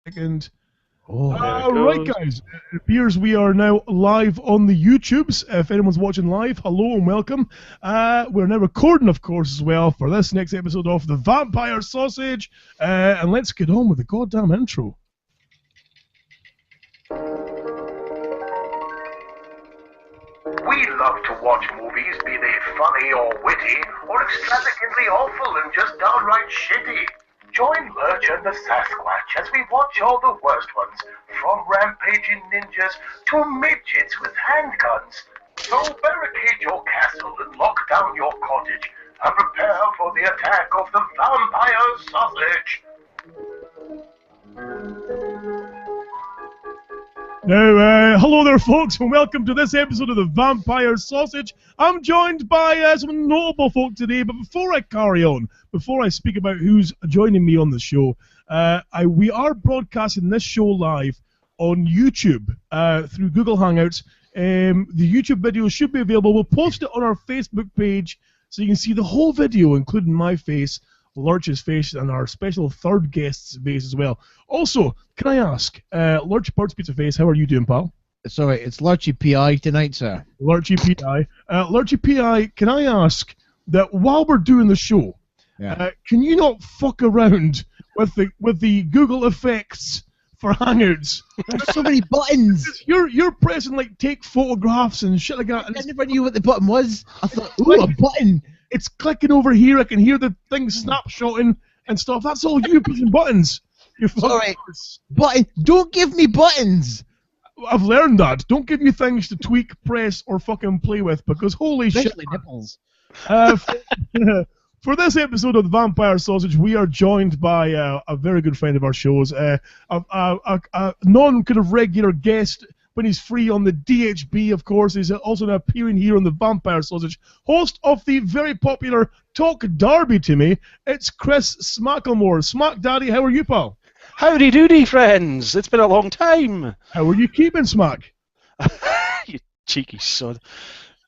second. Oh, Right, guys. It appears we are now live on the YouTubes. If anyone's watching live, hello and welcome. We're now recording, of course, as well for this next episode of The Vampire Sausage. And let's get on with the goddamn intro. We love to watch movies, be they funny or witty, or extravagantly awful and just downright shitty. Join Lurch and the Sasquatch as we watch all the worst ones, from rampaging ninjas to midgets with handguns. So barricade your castle and lock down your cottage, and prepare for the attack of the Vampire Sausage. Now, hello there, folks, and welcome to this episode of The Vampire Sausage. I'm joined by some notable folk today, but before I carry on, before I speak about who's joining me on the show, we are broadcasting this show live on YouTube through Google Hangouts. The YouTube video should be available. We'll post it on our Facebook page so you can see the whole video, including my face, Lurch's face, and our special third guest's face as well. Also, can I ask, Lurch Bird's Pizza Face, how are you doing, pal? Sorry, it's Lurchy P.I. tonight, sir. Lurchy P.I. Lurchy P.I., can I ask that while we're doing the show, can you not fuck around with the Google effects for Hangouts? There's so many buttons. You're pressing like take photographs and shit like that. I never knew what the button was. I thought, ooh, a button. It's clicking over here. I can hear the thing snapshotting and stuff. That's all you pushing buttons. You Sorry, button. Don't give me buttons. I've learned that. Don't give me things to tweak, press, or fucking play with, because holy Especially shit. nipples. For this episode of The Vampire Sausage, we are joined by a very good friend of our shows, a non-kind of regular guest when he's free on the DHB, of course. He's also now appearing here on The Vampire Sausage, host of the very popular Talk Derby to Me. It's Chris Smacklemore. Smack Daddy, how are you, pal? Howdy doody, friends. It's been a long time. How are you keeping, Smack? You cheeky sod.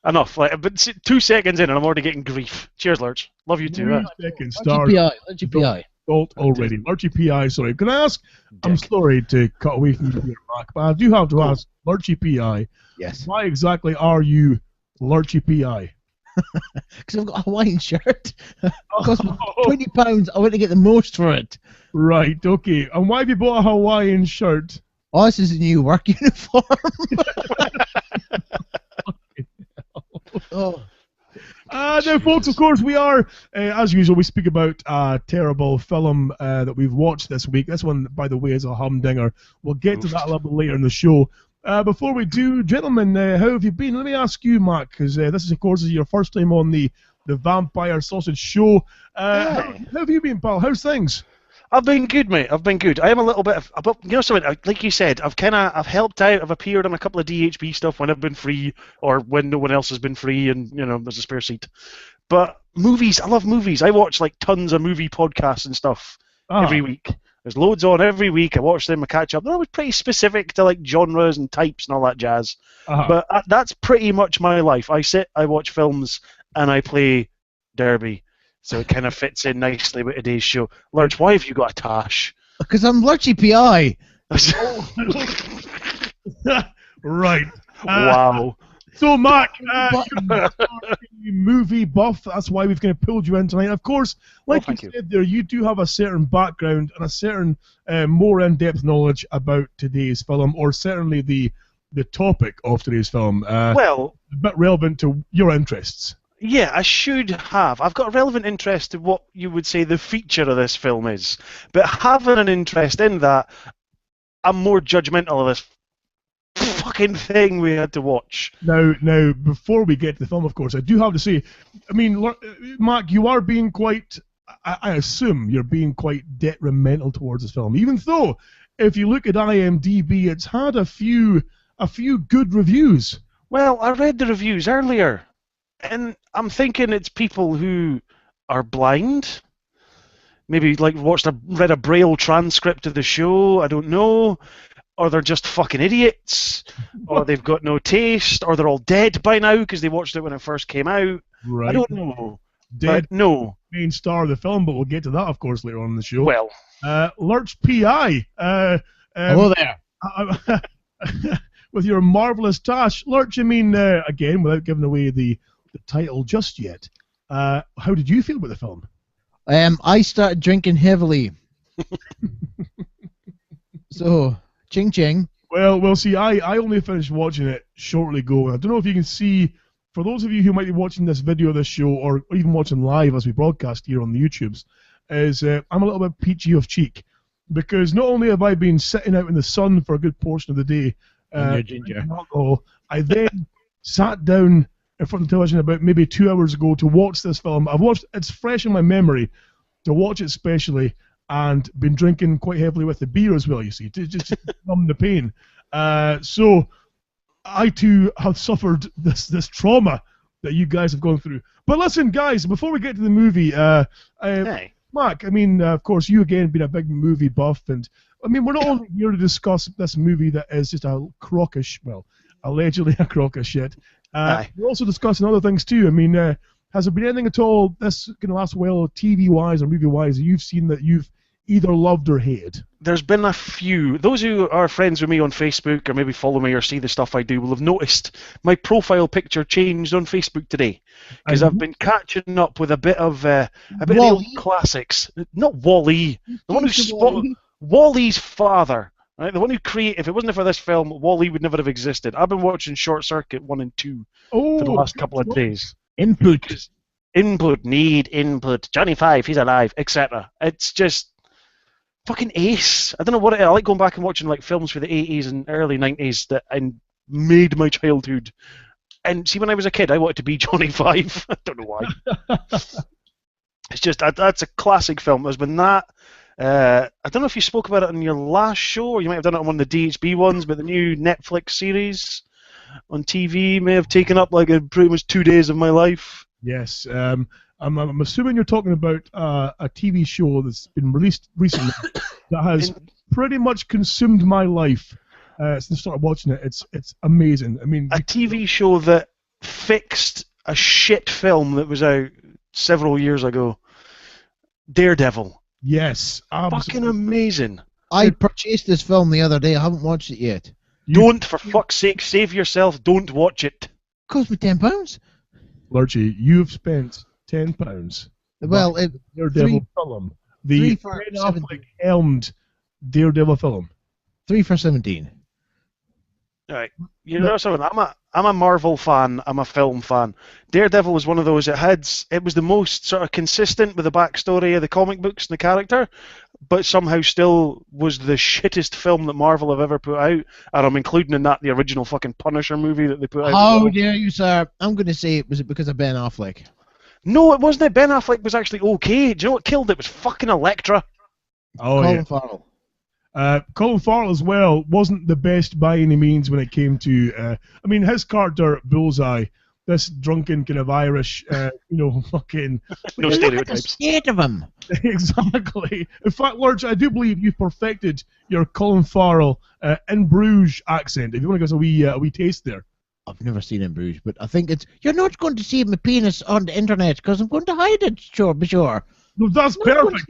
Enough. But 2 seconds in and I'm already getting grief. Cheers, Lurch. Love you too. Lurchy P.I. Already. Lurchy P.I., sorry. Can I ask, I'm sorry to cut away from you here, Mark, but I do have to ask, Lurchy P.I., Yes. why exactly are you Lurchy P.I.? Because I've got a Hawaiian shirt. It cost me £20. I went to get the most for it. Right, okay. And why have you bought a Hawaiian shirt? Oh, this is a new work uniform. Oh. Now, folks, of course, we are, as usual, we speak about a terrible film that we've watched this week. This one, by the way, is a humdinger. We'll get to that a little bit later in the show. Before we do, gentlemen, how have you been? Let me ask you, Mark, because this is, of course, your first time on the Vampire Sausage show. How have you been, pal? How's things? I've been good, mate. I've been good. I am a little bit of, you know, something like you said. I've helped out. I've appeared on a couple of DHB stuff when I've been free, or when no one else has been free, and you know, there's a spare seat. But movies, I love movies. I watch like tons of movie podcasts and stuff every week. There's loads on every week. I watch them. I catch up. They're always pretty specific to like genres and types and all that jazz. But that's pretty much my life. I sit, I watch films, and I play Derby. So it kind of fits in nicely with today's show. Lurch, why have you got a tash? Because I'm Lurchy P.I. Right. Wow. So, Mark, you're a movie buff. That's why we've kind of pulled you in tonight. Of course, like you said there, you do have a certain background and a certain more in-depth knowledge about today's film, or certainly the topic of today's film. Well, a bit relevant to your interests. Yeah, I should have. I've got a relevant interest in what you would say the feature of this film is. But having an interest in that, I'm more judgmental of this fucking thing we had to watch. Now, before we get to the film, of course, I do have to say, I mean, Mark, you are being quite, I assume you're being quite detrimental towards this film, even though, if you look at IMDb, it's had a few good reviews. Well, I read the reviews earlier. And I'm thinking it's people who are blind, maybe like read a Braille transcript of the show, I don't know, or they're just fucking idiots, or they've got no taste, or they're all dead by now because they watched it when it first came out. Right. I don't know. dead No. main star of the film, but we'll get to that, of course, later on in the show. Well, Lurch P.I. Hello there. With your marvelous tash. Lurch, I mean, again, without giving away the title just yet, how did you feel about the film? I started drinking heavily. So, ching ching. Well, see, I only finished watching it shortly ago, and I don't know if you can see, for those of you who might be watching this video of this show, or even watching live as we broadcast here on the YouTubes, is I'm a little bit peachy of cheek, because not only have I been sitting out in the sun for a good portion of the day, drinking alcohol, I then sat down in front of the television about maybe 2 hours ago to watch this film. It's fresh in my memory, to watch it specially, and been drinking quite heavily with the beer as well, you see, to just numb the pain. So I too have suffered this trauma that you guys have gone through. But listen, guys, before we get to the movie, hey. Mark, I mean, of course, you again being a big movie buff, and I mean, we're not only here to discuss this movie that is just a crock of allegedly a crock of shit. We're also discussing other things too. I mean, has there been anything at all this last while, TV-wise or movie-wise, that you've seen that you've either loved or hated? There's been a few. Those who are friends with me on Facebook or maybe follow me or see the stuff I do will have noticed my profile picture changed on Facebook today, because I've been catching up with a bit of the old classics. Not Wall-E, the one who spotted Wall-E's father. Right, the one who created. If it wasn't for this film, Wall-E would never have existed. I've been watching Short Circuit 1 and 2 for the last couple of days. Input. Need input. Johnny Five, he's alive, etc. It's just fucking ace. I don't know what it is. I like going back and watching like films for the 80s and early 90s that made my childhood. And see, when I was a kid, I wanted to be Johnny Five. I don't know why. It's just that's a classic film. There's been that. I don't know if you spoke about it on your last show, or you might have done it on one of the DHB ones, but the new Netflix series on TV may have taken up like pretty much 2 days of my life. Yes. I'm assuming you're talking about a TV show that's been released recently that has pretty much consumed my life since I started watching it. It's amazing. I mean, a TV show that fixed a shit film that was out several years ago. Daredevil. Yes, absolutely. Fucking amazing. I purchased this film the other day. I haven't watched it yet. Don't, for fuck's sake, save yourself. Don't watch it. Cost me £10. Lurchy, you've spent £10. Well, Daredevil film. The Ben Affleck helmed Daredevil film. 3 for 17. Right. You know something? I'm a Marvel fan. I'm a film fan. Daredevil was one of those. It was the most sort of consistent with the backstory of the comic books and the character, but somehow still was the shittest film that Marvel have ever put out. And I'm including in that the original fucking Punisher movie that they put out. How dare you, sir? I'm going to say was it because of Ben Affleck? No, it wasn't. It. Ben Affleck was actually okay. Do you know what killed it? It was fucking Elektra. Oh, Colin Farrell. Colin Farrell as well wasn't the best by any means when it came to. I mean, his character Bullseye, this drunken kind of Irish, fucking. No stereotypes. Scared of him. Exactly. In fact, Lurch, I do believe you perfected your Colin Farrell in Bruges accent. If you want to give us a wee taste there. I've never seen In Bruges, but I think it's. You're not going to see my penis on the internet because I'm going to hide it. Sure, be sure. No, that's perfect.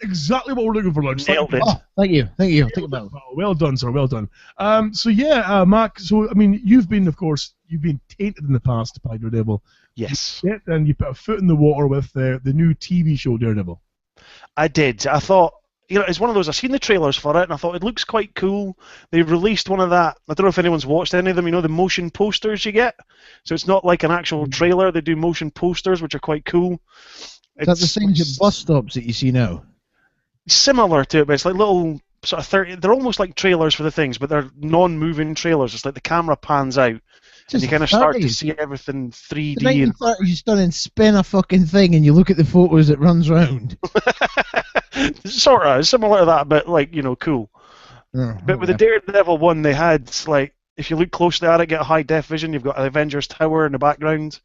Exactly what we're looking for, Lurch. Nailed it. Oh, thank you. Think about it. Well done, sir. Well done. So yeah, Mac. So I mean, you've been tainted in the past by Daredevil. Yes. Yeah, and you put a foot in the water with the new TV show Daredevil. I did. I thought, it's one of those. I've seen the trailers for it, and I thought it looks quite cool. They released one of that. I don't know if anyone's watched any of them. The motion posters you get. So it's not like an actual trailer. They do motion posters, which are quite cool. Is that the things at bus stops that you see now? Similar to it, but it's like little sort of 30. They're almost like trailers for the things, but they're non-moving trailers. It's like the camera pans out, and you kind of start to see everything 3D. The 1930s done and spin a fucking thing, and you look at the photos it runs round. Sort of similar to that, but like cool. But with the Daredevil one, they had like if you look closely at it, get a high def vision. You've got an Avengers Tower in the background.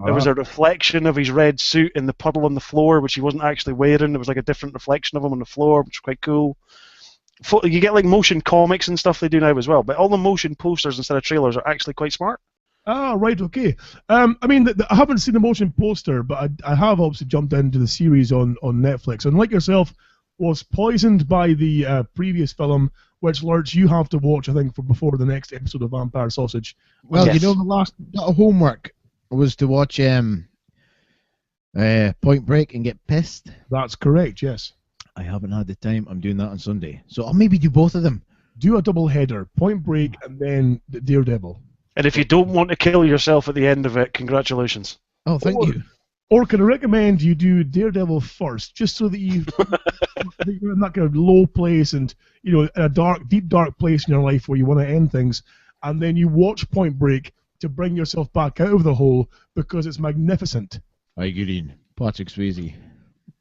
There was a reflection of his red suit in the puddle on the floor, which he wasn't actually wearing. There was like a different reflection of him on the floor, which was quite cool. You get like motion comics and stuff they do now as well, but all the motion posters instead of trailers are actually quite smart. Ah, right, okay. I mean, I haven't seen the motion poster, but I have obviously jumped into the series on Netflix. And like yourself, was poisoned by the previous film, which, Lurch, you have to watch, I think, for before the next episode of Vampire Sausage. Well, Yes. you know, the last bit of homework was to watch Point Break and get pissed. That's correct, yes. I haven't had the time. I'm doing that on Sunday. So I'll maybe do both of them. Do a double header, Point Break and then Daredevil. And if you don't want to kill yourself at the end of it, congratulations. Oh, thank you. Or can I recommend you do Daredevil first, just so that you're in that kind of low place and, you know, in a deep dark place in your life where you want to end things, and then you watch Point Break to bring yourself back out of the hole because it's magnificent. I agree. Patrick Swayze.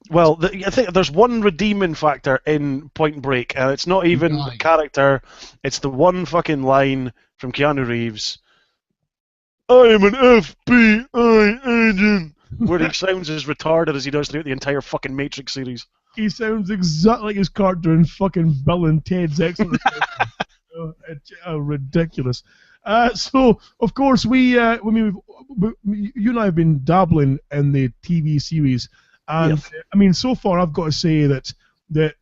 Well, I think there's one redeeming factor in Point Break, and it's not even the Right. character, it's the one fucking line from Keanu Reeves. I am an FBI agent. Where he sounds as retarded as he does throughout the entire fucking Matrix series. He sounds exactly like his character in fucking Bill and Ted's Excellent. Ridiculous. So, of course, you and I have been dabbling in the TV series, and Yes. I mean, so far, I've got to say that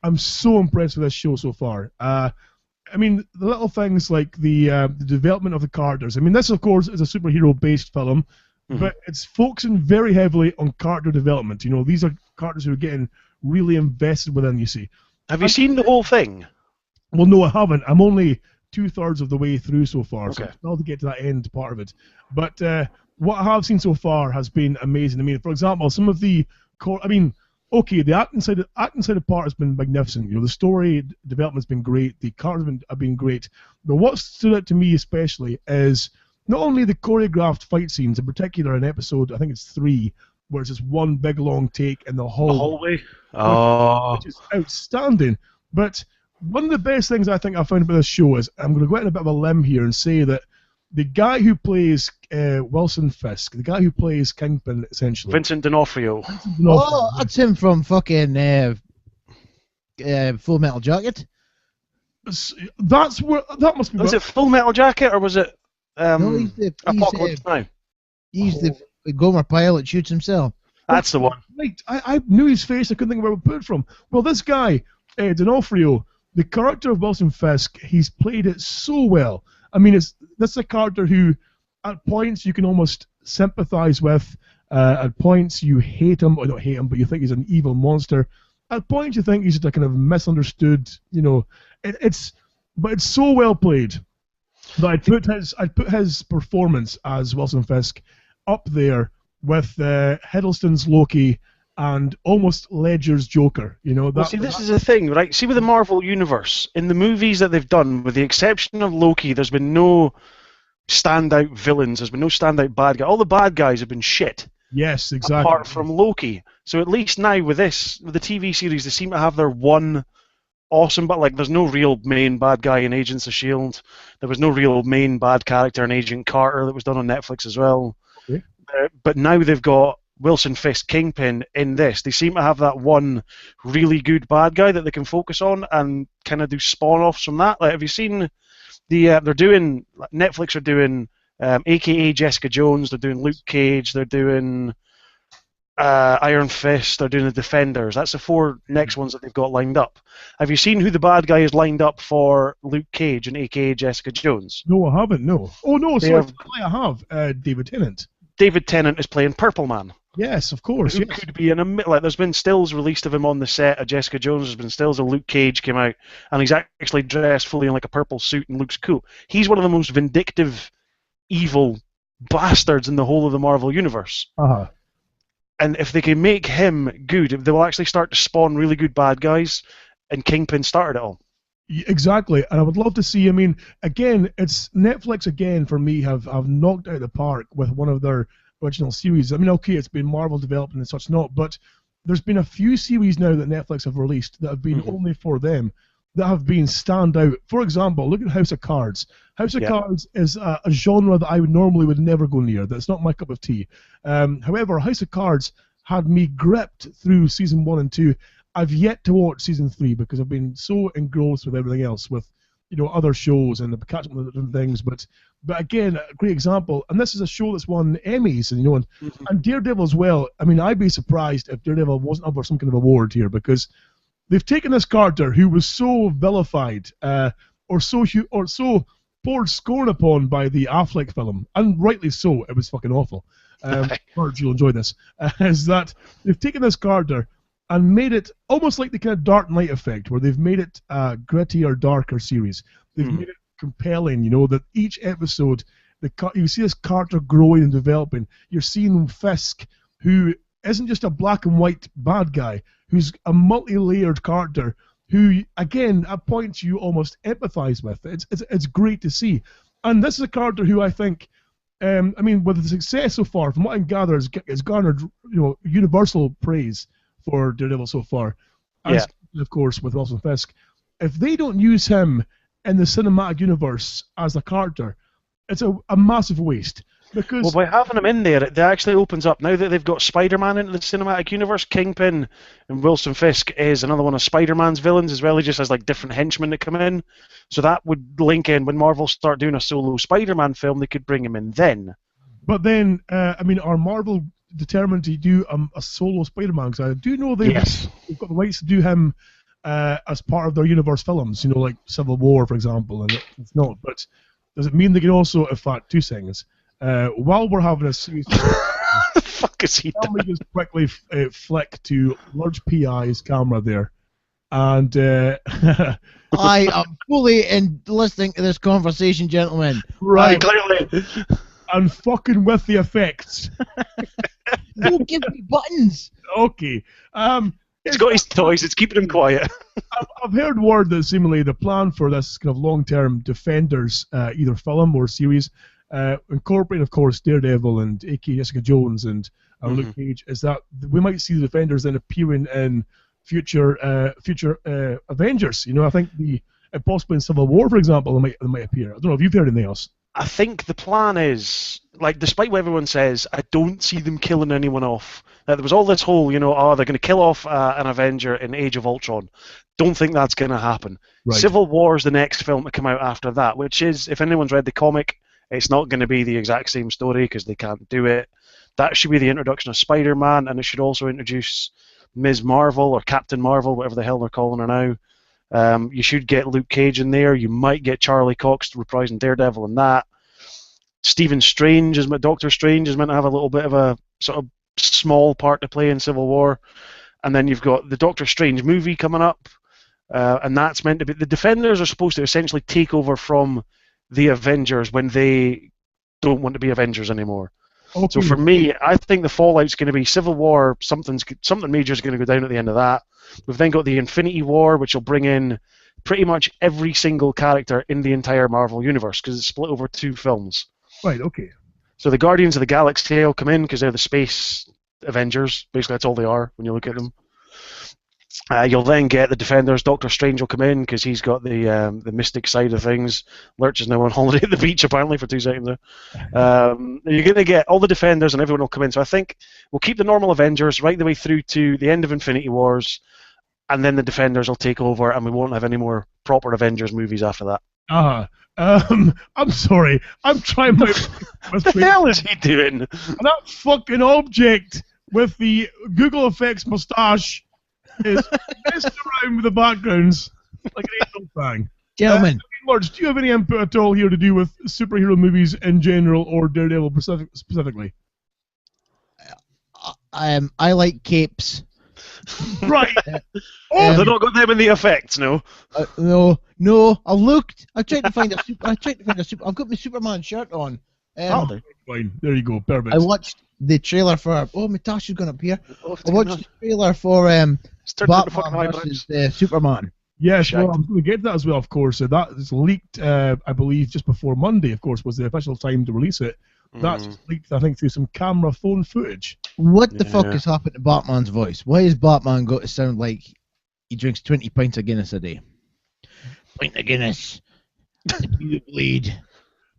I'm so impressed with this show so far. I mean, the little things like the development of the characters. I mean, this, of course, is a superhero-based film, but it's focusing very heavily on character development. You know, these are characters who are getting really invested within, you see. Have you seen the whole thing? Well, no, I haven't. I'm only 2/3 of the way through so far, so Okay. I'm still to get to that end part of it. But what I have seen so far has been amazing. I mean, for example, some of the the acting side of part has been magnificent. You know, the story development's been great. The characters have been great. But what stood out to me especially is not only the choreographed fight scenes, in particular in episode, I think it's 3, where it's just one big long take in the The hall, hallway? Oh. which is outstanding. But one of the best things I think I found about this show is, I'm going to go out on a bit of a limb here and say that the guy who plays Wilson Fisk, the guy who plays Kingpin, essentially, Vincent D'Onofrio. Oh, that's him from fucking Full Metal Jacket. That's where that must be. Was it Full Metal Jacket or was it No, he's Apocalypse Now? the Gomer Pyle that shoots himself. That's the one. Right, I knew his face. I couldn't think of where I put it from. Well, this guy, D'Onofrio, the character of Wilson Fisk, he's played it so well. I mean, that's a character who, at points, you can almost sympathize with. At points, you hate him, or not hate him, but you think he's an evil monster. At points, you think he's just a kind of misunderstood. You know, but it's so well played that I'd put his performance as Wilson Fisk up there with Hiddleston's Loki and almost Ledger's Joker. You know, Well, see, this is the thing, right? See, with the Marvel Universe, in the movies that they've done, with the exception of Loki, there's been no standout villains, there's been no standout bad guy. All the bad guys have been shit, yes, exactly. apart from Loki. So at least now with the TV series, they seem to have their one awesome, but like there's no real main bad guy in Agents of S.H.I.E.L.D. There was no real main bad character in Agent Carter that was done on Netflix as well. Okay. But now they've got Wilson Fisk, Kingpin in this. They seem to have that one really good bad guy that they can focus on and kind of do spawn-offs from that. Like, have you seen Netflix are doing AKA Jessica Jones, they're doing Luke Cage, they're doing Iron Fist, they're doing the Defenders. That's the 4 next ones that they've got lined up. Have you seen who the bad guy is lined up for Luke Cage and AKA Jessica Jones? No, I haven't. No. Oh no, They sorry, have- I have David Tennant. David Tennant is playing Purple Man. Yes, of course. Who Yes. could be like there's been stills released of him on the set of Jessica Jones, there's been stills of Luke Cage came out, and he's actually dressed fully in like a purple suit and looks cool. He's one of the most vindictive, evil bastards in the whole of the Marvel Universe. Uh-huh. And if they can make him good, they will actually start to spawn really good bad guys, and Kingpin started it all. Exactly, and I would love to see. I mean, again, it's Netflix again for me have knocked out the park with one of their original series. I mean, okay, it's been Marvel development and such not, but there's been a few series now that Netflix have released that have been only for them that have been stand out. For example, look at House of Cards. House of Cards is a genre that I would never go near. That's not my cup of tea. However, House of Cards had me gripped through season 1 and 2. I've yet to watch season 3 because I've been so engrossed with everything else, with other shows and catch up with different things. But again, a great example, and this is a show that's won Emmys, and Daredevil as well. I mean, I'd be surprised if Daredevil wasn't up for some kind of award here, because they've taken this character who was so vilified, or so poured scorn upon by the Affleck film, and rightly so. It was fucking awful. George, you'll enjoy this. Is that they've taken this character and made it almost like the kind of Dark Knight effect, where they've made it a grittier, darker series. They've made it compelling, that each episode, you see this character growing and developing. You're seeing Fisk, who isn't just a black and white bad guy, who's a multi-layered character, who, again, at points you almost empathize with. It's great to see. And this is a character who I think, with the success so far, from what I can gather, has garnered, universal praise for Daredevil so far. As, of course, with Wilson Fisk. If they don't use him in the cinematic universe as a character, it's a massive waste. Because by having him in there, it actually opens up, now that they've got Spider-Man into the cinematic universe, Kingpin and Wilson Fisk is another one of Spider-Man's villains as well. He just has like different henchmen that come in. So that would link in when Marvel start doing a solo Spider-Man film, they could bring him in then. But then, are Marvel determined to do a solo Spider-Man? Because I do know they've got the rights to do him as part of their universe films, like Civil War, for example, and it's not. But does it mean they can also, in fact, two things? While we're having a series, the fuck is he doing? Let me just quickly flick to Lurch PI's camera there, and I am fully listening to this conversation, gentlemen. Right, clearly. And fucking with the effects. Don't give me buttons. Okay. He's got his toys. It's keeping him quiet. I've heard word that seemingly the plan for this kind of long-term Defenders, either film or series, incorporating, of course, Daredevil and A.K. Jessica Jones and Luke Cage, is that we might see the Defenders then appearing in future Avengers. I think possibly in Civil War, for example, they might appear. I don't know if you've heard anything else. I think the plan is, despite what everyone says, I don't see them killing anyone off. There was all this whole, they're going to kill off an Avenger in Age of Ultron. Don't think that's going to happen. Right. Civil War is the next film to come out after that, which is, if anyone's read the comic, it's not going to be the exact same story because they can't do it. That should be the introduction of Spider-Man, and it should also introduce Ms. Marvel or Captain Marvel, whatever the hell they're calling her now. You should get Luke Cage in there. You might get Charlie Cox reprising Daredevil in that. Doctor Strange is meant to have a little bit of a sort of small part to play in Civil War. And then you've got the Doctor Strange movie coming up, and that's meant to be... The Defenders are supposed to essentially take over from the Avengers when they don't want to be Avengers anymore. Okay. So for me, I think the fallout's going to be Civil War, something major is going to go down at the end of that. We've then got the Infinity War, which will bring in pretty much every single character in the entire Marvel universe because it's split over 2 films. Right, okay. So the Guardians of the Galaxy will come in because they're the space Avengers. Basically, that's all they are when you look at them. You'll then get the Defenders. Doctor Strange will come in because he's got the mystic side of things. Lurch is now on holiday at the beach, apparently, for 2 seconds there. You're going to get all the Defenders and everyone will come in. So I think we'll keep the normal Avengers right the way through to the end of Infinity Wars, and then the Defenders will take over, and we won't have any more proper Avengers movies after that. I'm sorry. I'm trying my... What the hell is he doing? That fucking object with the Google Effects mustache is messing around with the backgrounds like an angel thing. Gentlemen. Lords, do you have any input at all here to do with superhero movies in general or Daredevil specifically? I like capes. Right. They're not got them in the effects, no. No. I tried to find a super. I've got my Superman shirt on. Fine. There you go. Perfect. I watched the trailer for. Oh, my Tasha's going up here. I watched the trailer for Batman versus Superman. Yes, well, I'm going to get that as well, of course. That is leaked, I believe, just before Monday, of course, was the official time to release it. That's leaked, I think, through some camera phone footage. What the fuck has happened to Batman's voice? Why has Batman got to sound like he drinks 20 pints of Guinness a day? Pint of Guinness. You bleed.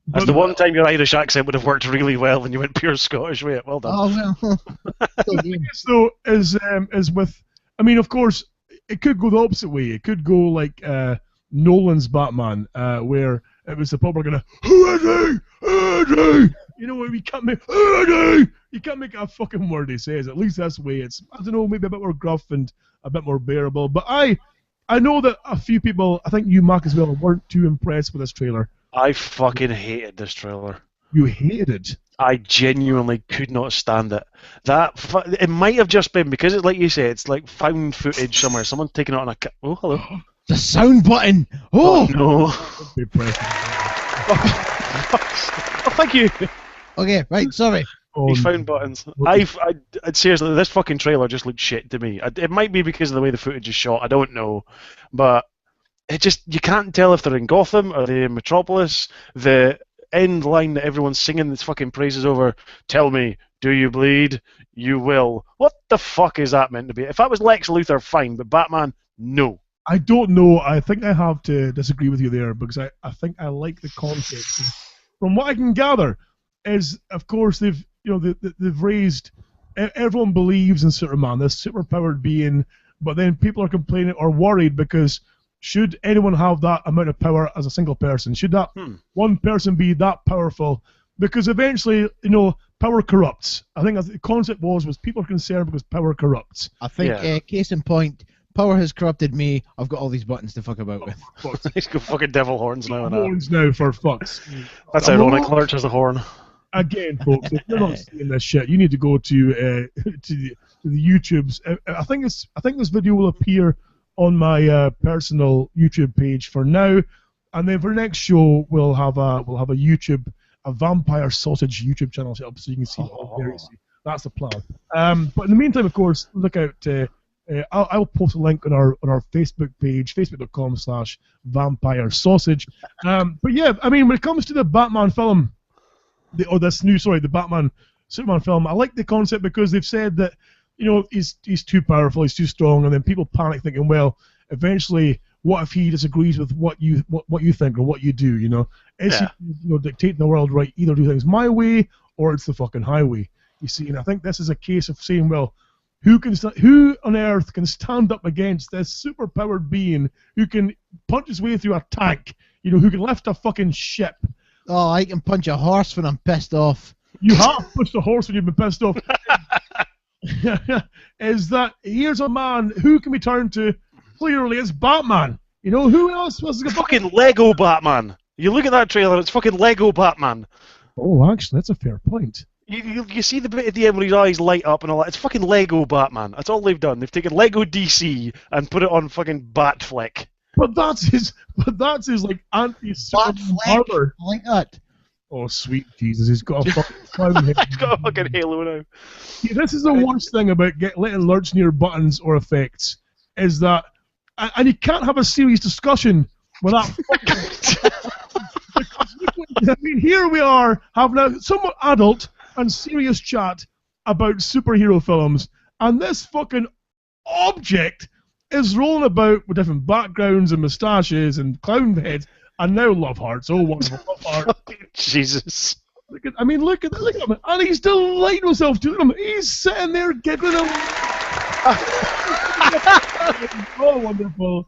That's the one time your Irish accent would have worked really well and you went pure Scottish with it. Well done. Oh, well. The thing is, though, is with... I mean, of course, it could go the opposite way. It could go like Nolan's Batman, where it was the proper kind of who is he? Who is he? You know, where you can't make who is he? You can't make a fucking word he says. At least that's the way it's. I don't know, maybe a bit more gruff and a bit more bearable. But I know that a few people, I think you, Mark, as well, weren't too impressed with this trailer. I fucking hated this trailer. You hated it. I genuinely could not stand it. It might have just been because, like you say, it's like found footage somewhere. Someone's taking it on a. Oh, hello. The sound button. Oh, no. Be pressed. Oh, thank you. Okay, right. Sorry. These found buttons. I seriously, this fucking trailer just looked shit to me. It might be because of the way the footage is shot. I don't know, but it just, you can't tell if they're in Gotham or they're in Metropolis. The end line that everyone's singing this fucking praises over. Tell me, do you bleed? You will. What the fuck is that meant to be? If that was Lex Luthor, fine, but Batman, no. I don't know. I think I have to disagree with you there because I think I like the concept. From what I can gather, is of course they've raised. Everyone believes in Superman, this super-powered being, but then people are complaining or worried because should anyone have that amount of power as a single person? Should that one person be that powerful? Because eventually, power corrupts. I think the concept was people are concerned because power corrupts. I think, case in point, power has corrupted me. I've got all these buttons to fuck about with. He's got fucking devil horns now. Horns now, for fuck's sake. That's ironic. Lurch has a horn. Again, folks, if you're not seeing this shit, you need to go to the YouTubes. I think this video will appear on my personal YouTube page for now, and then for the next show we'll have a Vampire Sausage YouTube channel set up so you can see it all very soon. That's the plan. But in the meantime, of course, look out. I'll post a link on our Facebook page, facebook.com/Vampire Sausage. But yeah, I mean, when it comes to the Batman film, the Batman Superman film, I like the concept because they've said that he's too powerful, he's too strong, and then people panic thinking, well, eventually, what if he disagrees with what you think or what you do? Is he dictating the world right? Either do things my way or it's the fucking highway. You see, and I think this is a case of saying, well, who on earth can stand up against this super-powered being who can punch his way through a tank? Who can lift a fucking ship? Oh, I can punch a horse when I'm pissed off. You have pushed a horse when you've been pissed off. Is that here's a man who can be turned to? Clearly, it's Batman. Who else was the fucking Lego Batman? You look at that trailer, it's fucking Lego Batman. Oh, actually, that's a fair point. You see the bit at the end where his eyes light up and all that. It's fucking Lego Batman. That's all they've done. They've taken Lego DC and put it on fucking Batfleck. But that's his like anti-Superman armor. I like that. Oh, sweet Jesus, he's got a fucking clown head. He's got a fucking halo now. Yeah, this is the worst thing about letting Lurch near buttons or effects, is that, and you can't have a serious discussion without fucking... I mean, here we are having a somewhat adult and serious chat about superhero films, and this fucking object is rolling about with different backgrounds and moustaches and clown heads, and now love hearts. Oh, wonderful love hearts! Jesus. Look at him, and he's delighting himself doing them. He's sitting there giggling them. Oh, wonderful!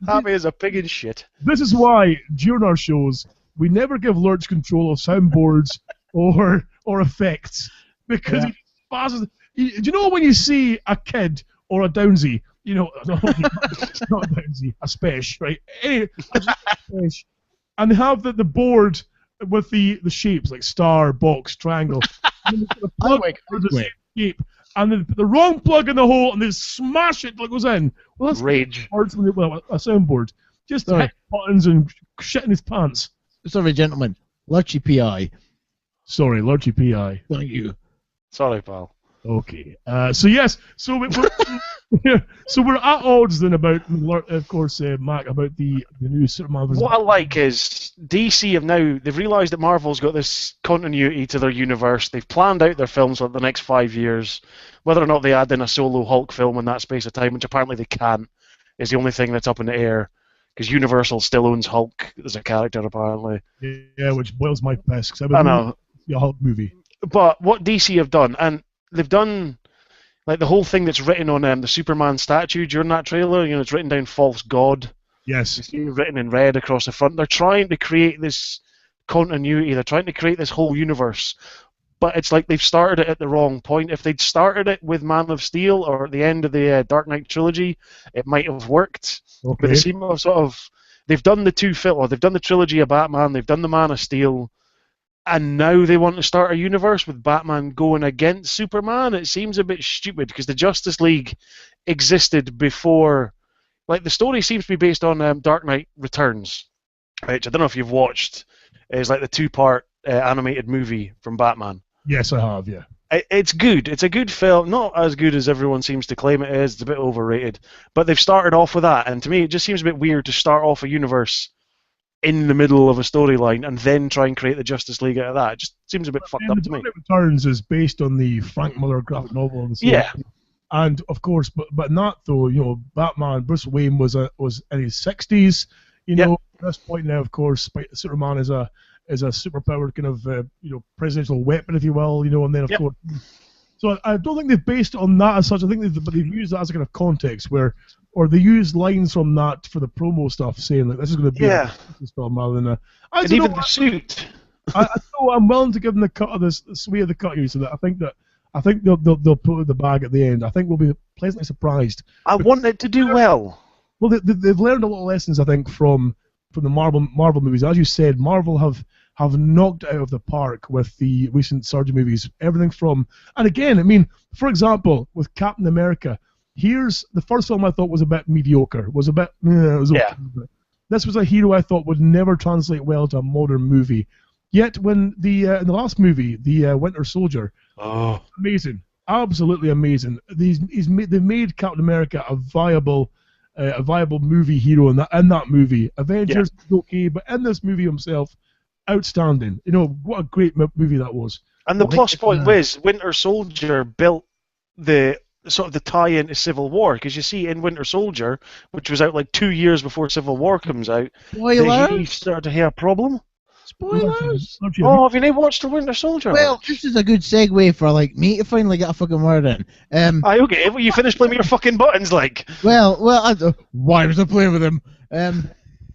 Happy as a pig in shit. This is why during our shows we never give Lurch control of soundboards or effects, because he passes. Do you know when you see a kid or a Downsy? Not a Downsy, a Spesh, right? Anyway, a Spesh, and they have the board with the shapes like star, box, triangle. And the plug for the same shape, and then put the wrong plug in the hole and then smash it till it goes in. Well, that's rage. Hard with a soundboard. Just hit buttons and shit in his pants. Sorry, gentlemen. Lurchy PI. Sorry, Lurchy PI. Thank you. Sorry, pal. Okay. So we're at odds then about, of course, Mac, about the new Superman. What I like is DC they've realised that Marvel's got this continuity to their universe. They've planned out their films for the next 5 years. Whether or not they add in a solo Hulk film in that space of time, which apparently they can't, is the only thing that's up in the air. Because Universal still owns Hulk as a character, apparently. Yeah, which boils my piss. Because I know. A Hulk movie. But what DC have done, and they've done like the whole thing that's written on the Superman statue during that trailer. It's written down "False God." Yes. You see it written in red across the front. They're trying to create this continuity. They're trying to create this whole universe. But it's like they've started it at the wrong point. If they'd started it with Man of Steel or at the end of the Dark Knight trilogy, it might have worked. But Okay. they seem to have they've done the they've done the trilogy of Batman, they've done the Man of Steel, and now they want to start a universe with Batman going against Superman. It seems a bit stupid because the Justice League existed before. Like, the story seems to be based on Dark Knight Returns, which I don't know if you've watched. It's like the 2-part animated movie from Batman. Yes, I have. Yeah. It's good. It's a good film. Not as good as everyone seems to claim it is. It's a bit overrated. But they've started off with that, and to me, it just seems a bit weird to start off a universe in the middle of a storyline and then try and create the Justice League out of that. It just seems a bit fucked up to me. Dark Knight Returns is based on the Frank Miller graphic novel. And so, Yeah. And of course, but not though. You know, Batman, Bruce Wayne was in his 60s. You know, at this point now, of course, Superman is a superpowered kind of presidential weapon, if you will. You know, and then of course. So I don't think they've based it on that as such. I think they've used that as a kind of context where, or they use lines from that for the promo stuff, saying like this is going to be a film rather than a. And even the suit. I'm willing to give them the cut of the sway of the cut here, so that I think they'll put the bag at the end. I think we'll be pleasantly surprised. I want it to do well. Well, they've learned a lot of lessons, I think, from the Marvel movies. As you said, Marvel have knocked it out of the park with the recent Surge movies. Everything from, and again, I mean, for example, with Captain America, here's the first film I thought was a bit mediocre. It was okay. This was a hero I thought would never translate well to a modern movie. Yet when in the last movie, the Winter Soldier, amazing, absolutely amazing. They've made Captain America a viable movie hero in that movie. Avengers okay, but in this movie himself, outstanding. You know, what a great movie that was. And the plus point was Winter Soldier built the sort of the tie-in to Civil War, because you see in Winter Soldier, which was out like 2 years before Civil War comes out, he started to have a problem. Spoilers! Oh, have you not watched the Winter Soldier? Well, this is a good segue for like me to finally get a fucking word in. Okay, well, you finished playing with your fucking buttons, like. Well, why was I playing with them?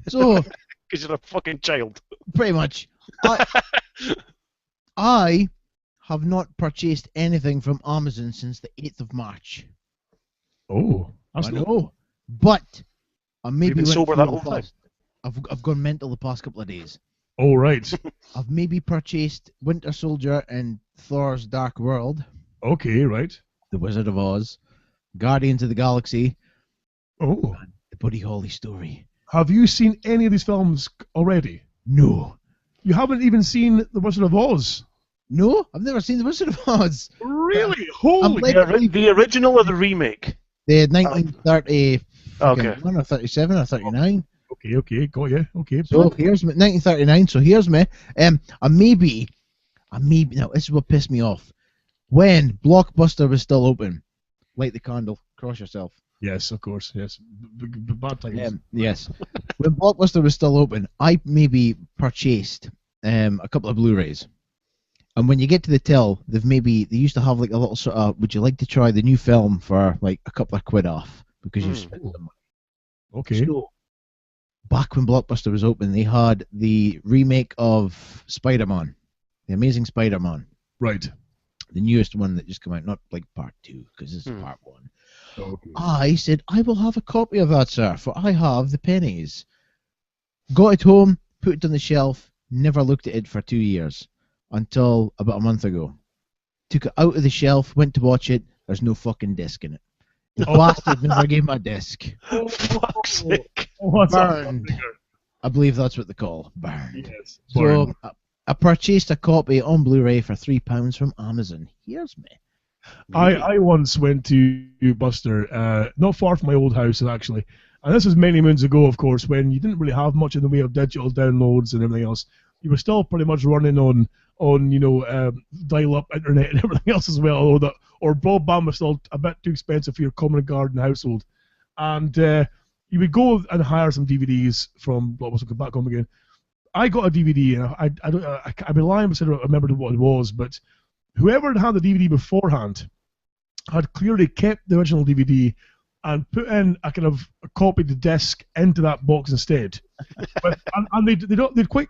So. Because you're a fucking child. Pretty much. I have not purchased anything from Amazon since the 8th of March. Oh, I know. But I maybe been sober that whole time. I've gone mental the past couple of days. Oh, right. I've maybe purchased Winter Soldier and Thor's Dark World. Okay, right. The Wizard of Oz, Guardians of the Galaxy. Oh. And the Buddy Holly story. Have you seen any of these films already? No. You haven't even seen The Wizard of Oz? No, I've never seen The Wizard of Oz. Really? Holy! The original or the remake? The 1930. Okay. Or 37 or 39. Okay, got you. Okay. So here's me, 1939. So here's me. I maybe. Now this is what pissed me off. When Blockbuster was still open, light the candle, cross yourself. Yes, of course. Yes. Bad times. Yes. When Blockbuster was still open, I maybe purchased a couple of Blu-rays. And when you get to the till, they used to have like a little sort of, would you like to try the new film for like a couple of quid off because you've spent some money. Okay. So, back when Blockbuster was open, they had the remake of Spider-Man, The Amazing Spider-Man. Right. The newest one that just came out, not like part 2, because this is part 1. Okay. I said, I will have a copy of that, sir, for I have the pennies. Got it home, put it on the shelf, never looked at it for 2 years, until about a month ago. Took it out of the shelf, went to watch it, there's no fucking disc in it. The bastard never gave my disc. Oh, fuck's sake. Burned. I believe that's what they call burned. Yes. So I purchased a copy on Blu-ray for £3 from Amazon. Here's me. I once went to Buster, not far from my old house actually, and this was many moons ago, of course, when you didn't really have much in the way of digital downloads and everything else. You were still pretty much running on dial-up internet and everything else as well, or broadband was still a bit too expensive for your common garden household. And you would go and hire some DVDs from Blockbuster, go back home again. I got a DVD, and I'd be lying if I said I remembered what it was, but whoever had the DVD beforehand had clearly kept the original DVD and put in a kind of copied the disc into that box instead. And they quite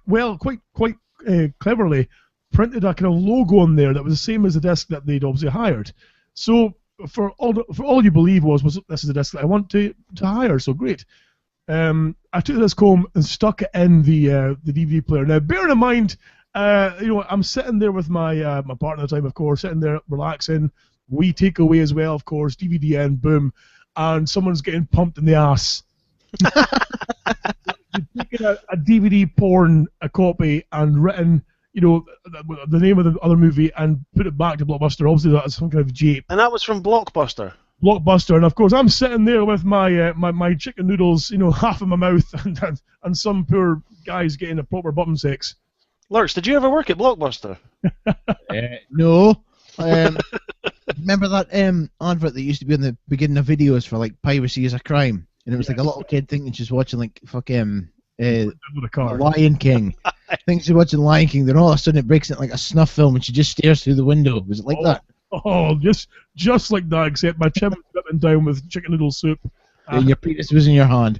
cleverly printed a kind of logo on there that was the same as the disc that they'd obviously hired. So for all you believe was this is the disc that I want to hire. So great. I took the disc home and stuck it in the DVD player. Now, bearing in mind, I'm sitting there with my partner at the time, of course, sitting there relaxing. We take away as well, of course, DVD in, boom, and someone's getting pumped in the ass. You've taken a DVD porn, a copy, and written, the name of the other movie and put it back to Blockbuster. Obviously, that's some kind of jape. And that was from Blockbuster. Blockbuster, and of course, I'm sitting there with my chicken noodles, half in my mouth, and some poor guys getting a proper bottom sex. Lurch, did you ever work at Blockbuster? No. Remember that advert that used to be in the beginning of videos for like piracy is a crime, and it was like a little kid thinking she's watching like fucking Lion King. Thinks she's watching Lion King, then all of a sudden it breaks into like a snuff film, and she just stares through the window. Was it like that? Oh, just like that, except my chin was dipping down with chicken noodle soup. And your penis was in your hand.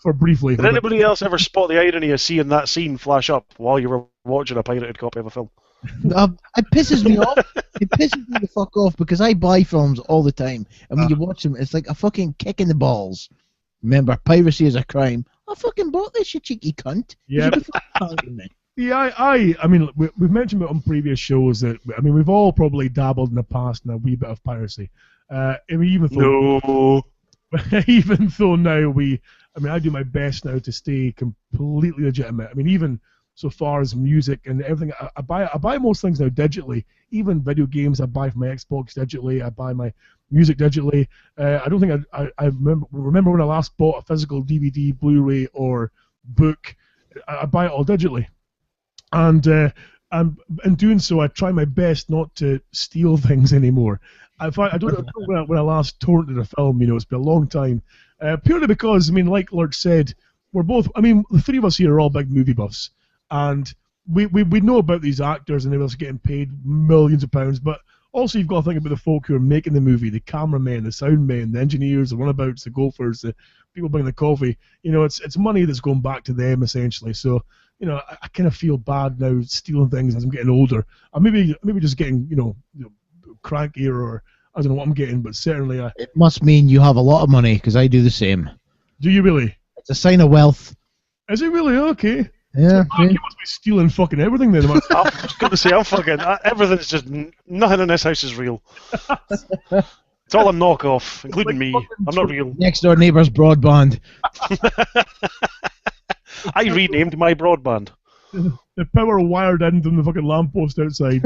For briefly. Did anybody else ever spot the irony of seeing that scene flash up while you were watching a pirated copy of a film? It pisses me off. It pisses me the fuck off because I buy films all the time, and when you watch them, it's like a fucking kick in the balls. Remember, piracy is a crime. I fucking bought this, you cheeky cunt. Yeah. Yeah, I mean, we've mentioned it on previous shows that we've all probably dabbled in the past in a wee bit of piracy. Even though now I do my best now to stay completely legitimate. Even so far as music and everything, I buy most things now digitally. Even video games I buy from my Xbox digitally. I buy my music digitally. I don't think I remember when I last bought a physical DVD, Blu-ray, or book. I buy it all digitally. And in doing so, I try my best not to steal things anymore. I don't know when I last torrented a film. It's been a long time. Purely because, like Lurch said, we're both. The three of us here are all big movie buffs, and we know about these actors and everyone's getting paid millions of pounds. But also, you've got to think about the folk who are making the movie, the cameramen, the sound men, the engineers, the runabouts, the gophers, the people bringing the coffee. It's money that's going back to them essentially. So. I kind of feel bad now stealing things as I'm getting older. I'm maybe just getting, crankier, or I don't know what I'm getting, but certainly It must mean you have a lot of money, because I do the same. Do you really? It's a sign of wealth. Is it really? Okay. Yeah. So, you must be stealing fucking everything then. I was going to say, everything's just, nothing in this house is real. It's all a knockoff, including me. I'm not real. Next door neighbour's broadband. I renamed my broadband. The power wired in from the fucking lamppost outside.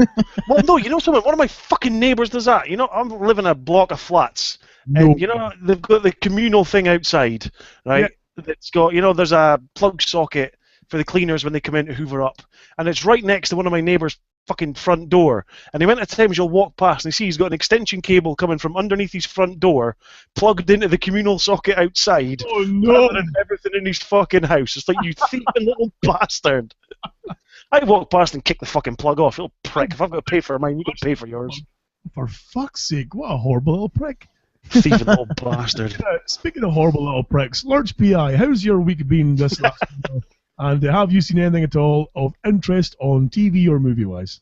Well, no, something? One of my fucking neighbours does that. I'm living in a block of flats. No. And, they've got the communal thing outside, right? Yeah. That's got, there's a plug socket for the cleaners when they come in to hoover up. And it's right next to one of my neighbours' fucking front door, and the amount of times you'll walk past and you see he's got an extension cable coming from underneath his front door, plugged into the communal socket outside. Oh no! And everything in his fucking house. It's like, you thieving little bastard. I walk past and kick the fucking plug off. Little prick. If I've got to pay for mine, you got to pay for yours. For fuck's sake! What a horrible little prick. Thieving little bastard. Speaking of horrible little pricks, Lurch PI, how's your week been this last week? And have you seen anything at all of interest on TV or movie-wise?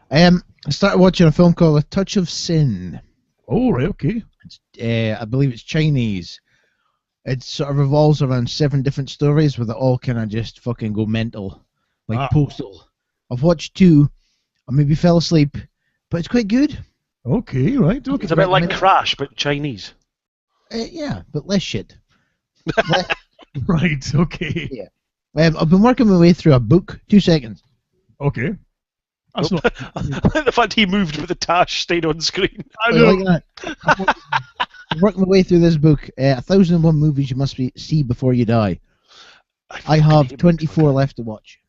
I started watching a film called A Touch of Sin. Oh, right, okay. I believe it's Chinese. It sort of revolves around 7 different stories where they all kind of just fucking go mental. Like Postal. I've watched 2. I maybe fell asleep, but it's quite good. Okay, right. Okay. It's a bit like Crash, but Chinese. Yeah, but less shit. Right, okay. Yeah. I've been working my way through a book. 2 seconds. Okay. That's not... The fact he moved with the tash stayed on screen. I know. Like that. I'm working my way through this book. 1001 movies you must see before you die. I have 24 left to watch.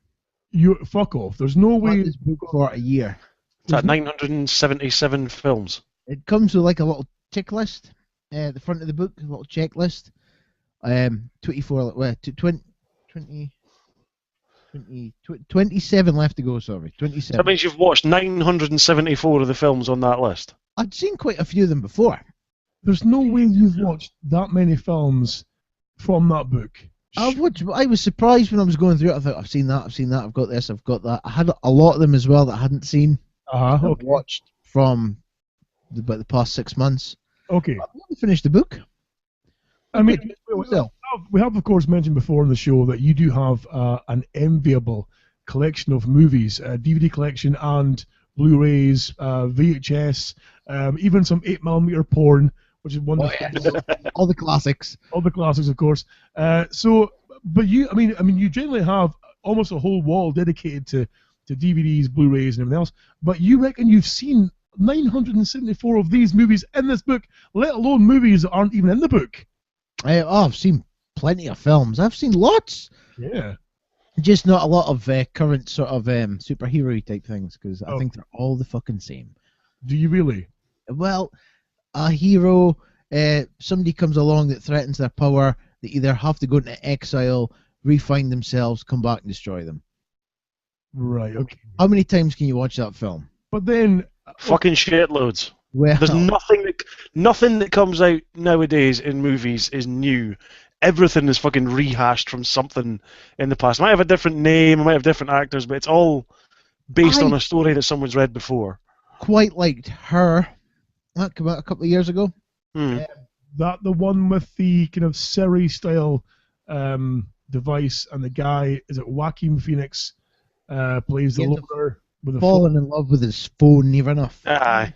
You fuck off. There's no way. This book for a year. It's at 977 films. It comes with like a little tick list. The front of the book, a little checklist. 27 left to go, sorry. 27. So that means you've watched 974 of the films on that list. I'd seen quite a few of them before. there's no way you've watched that many films from that book. I was surprised when I was going through it. I thought, I've seen that, I've got this, I've got that. I had a lot of them as well that I hadn't seen. I've Okay. watched from about the past 6 months. Okay. I've not finished the book. I mean, Well, we have, of course, mentioned before on the show that you do have an enviable collection of movies, DVD collection and Blu-rays, VHS, even some 8mm porn, which is wonderful. all the classics. All the classics, of course. But you, I mean, you generally have almost a whole wall dedicated to DVDs, Blu-rays, and everything else. But you reckon you've seen 974 of these movies in this book, let alone movies that aren't even in the book. I've seen plenty of films. I've seen lots. Yeah. Just not a lot of current sort of superhero type things, because I think they're all the fucking same. Do you really? Well, a hero, somebody comes along that threatens their power, they either have to go into exile, refine themselves, come back and destroy them. Right, okay. How many times can you watch that film? But then... Fucking shitloads. Well, There's nothing that comes out nowadays in movies is new. Everything is fucking rehashed from something in the past. It might have a different name, it might have different actors, but it's all based on a story that someone's read before. Quite liked Her. That came out a couple of years ago. That the one with the kind of Siri-style device, and the guy, is it Joaquin Phoenix, plays the loner with the fallen in love with his phone near enough. Aye.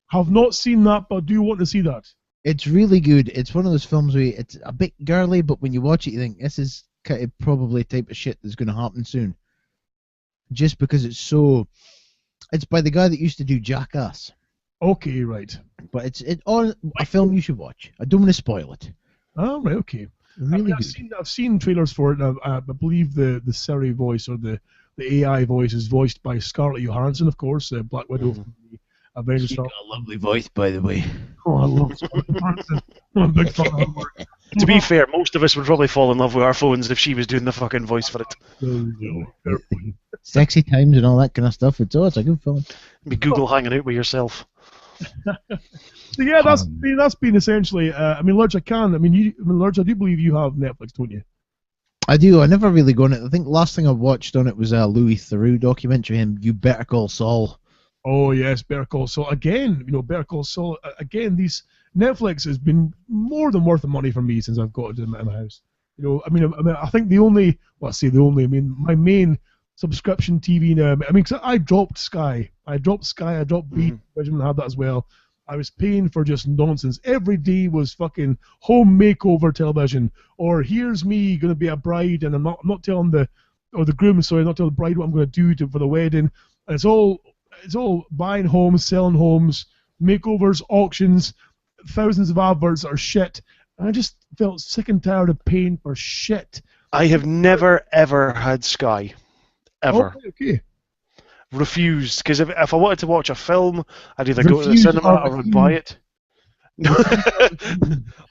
Have not seen that, but do want to see that. It's really good. It's one of those films where it's a bit girly, but when you watch it, you think this is kind of probably type of shit that's going to happen soon. Just because it's so... It's by the guy that used to do Jackass. Okay, right. But it's a film you should watch. I don't want to spoil it. Oh, right, okay. Really I've seen trailers for it, and I believe the Siri voice, or the AI voice, is voiced by Scarlett Johansson, of course, Black Widow from the Avengers. She's got a lovely voice, by the way. Oh, I love Scarlett Johansson. I'm a big fan of her work. To be fair, most of us would probably fall in love with our phones if she was doing the fucking voice for it. Fair point. Sexy times and all that kind of stuff. It's a good film. Be Google hanging out with yourself. So yeah, that's been essentially. Lurch, Lurch, I do believe you have Netflix, don't you? I do. I never really go on it. I think the last thing I watched on it was a Louis Theroux documentary. You Better Call Saul. Oh yes, Better Call Saul. Again, Better Call Saul. Again, these Netflix has been more than worth the money for me since I've got it in my house. I think my main subscription TV now. Because I dropped Sky. I dropped Beat. Benjamin had that as well. I was paying for just nonsense. Every day was fucking home makeover television, or here's me going to be a bride, and I'm not telling the groom, not telling the bride what I'm going to do for the wedding. And it's all buying homes, selling homes, makeovers, auctions, thousands of adverts that are shit. And I just felt sick and tired of paying for shit. I have never ever had Sky, ever. Okay. Refused, because if I wanted to watch a film, I'd either go to the cinema or I'd buy it.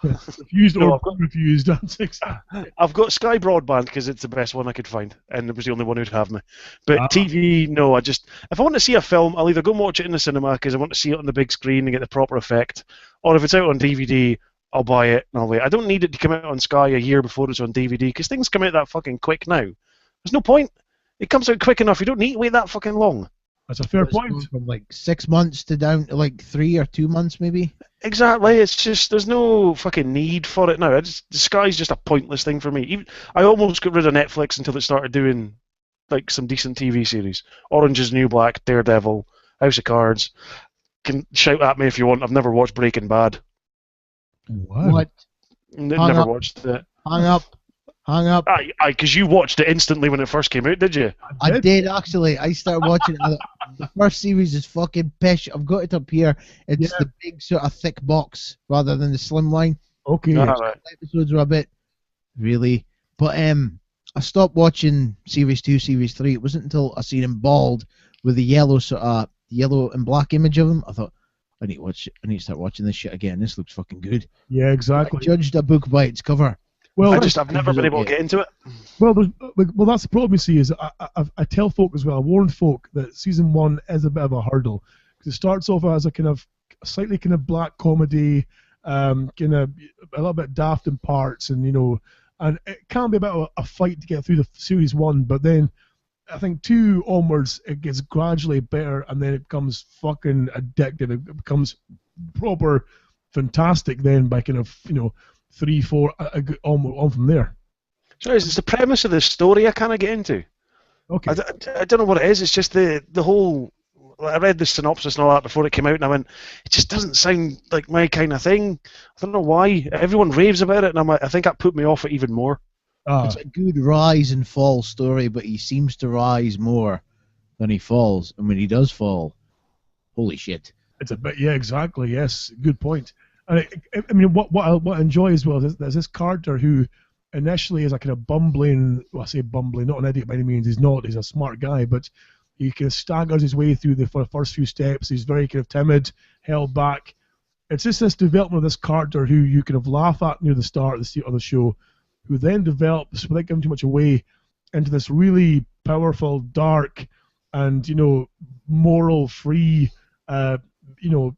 Refused or refused. I've got Sky Broadband because it's the best one I could find, and it was the only one who'd have me. But TV, no. If I want to see a film, I'll either go and watch it in the cinema because I want to see it on the big screen and get the proper effect, or if it's out on DVD, I'll buy it and I'll wait. I don't need it to come out on Sky a year before it's on DVD because things come out that fucking quick now. There's no point. It comes out quick enough. You don't need to wait that fucking long. That's a fair point. From like 6 months to down to like 3 or 2 months, maybe. Exactly. It's just there's no fucking need for it now. The Sky's just a pointless thing for me. I almost got rid of Netflix until it started doing like some decent TV series. Orange is the New Black, Daredevil, House of Cards. Can shout at me if you want. I've never watched Breaking Bad. What? Never watched it. Hang up. Because you watched it instantly when it first came out, did you? I did actually. I started watching it. The first series is fucking pish. I've got it up here. It's the big sort of thick box rather than the slim line. Okay. Right. Episodes were a bit really, but I stopped watching series 2, series 3. It wasn't until I seen him bald with the yellow sort of yellow and black image of him. I thought I need to start watching this shit again. This looks fucking good. Yeah, exactly. I judged a book by its cover. Well, I've never been able to get into it. Well, that's the problem you see is I tell folk as well. I warned folk that season 1 is a bit of a hurdle because it starts off as a kind of slightly kind of black comedy, kind of a little bit daft in parts, and and it can be a bit of a fight to get through the series 1, but then I think 2 onwards it gets gradually better, and then it becomes fucking addictive. It becomes proper fantastic then by kind of 3, 4 on from there. So it's the premise of the story I kind of get into. Okay. I don't know what it is. It's just the whole. I read the synopsis and all that before it came out, and I went, it just doesn't sound like my kind of thing. I don't know why. Everyone raves about it, and I think that put me off it even more. It's a good rise and fall story, but he seems to rise more than he falls. And when he does fall, holy shit. It's a bit, yeah, exactly, yes, good point. And I mean, what I enjoy as well is there's this character who initially is a kind of bumbling, well, I say bumbling, not an idiot by any means, he's not, he's a smart guy, but he kind of staggers his way through the first few steps. He's very kind of timid, held back. It's just this development of this character who you kind of laugh at near the start of the show, who then develops, without giving too much away, into this really powerful, dark, and moral-free,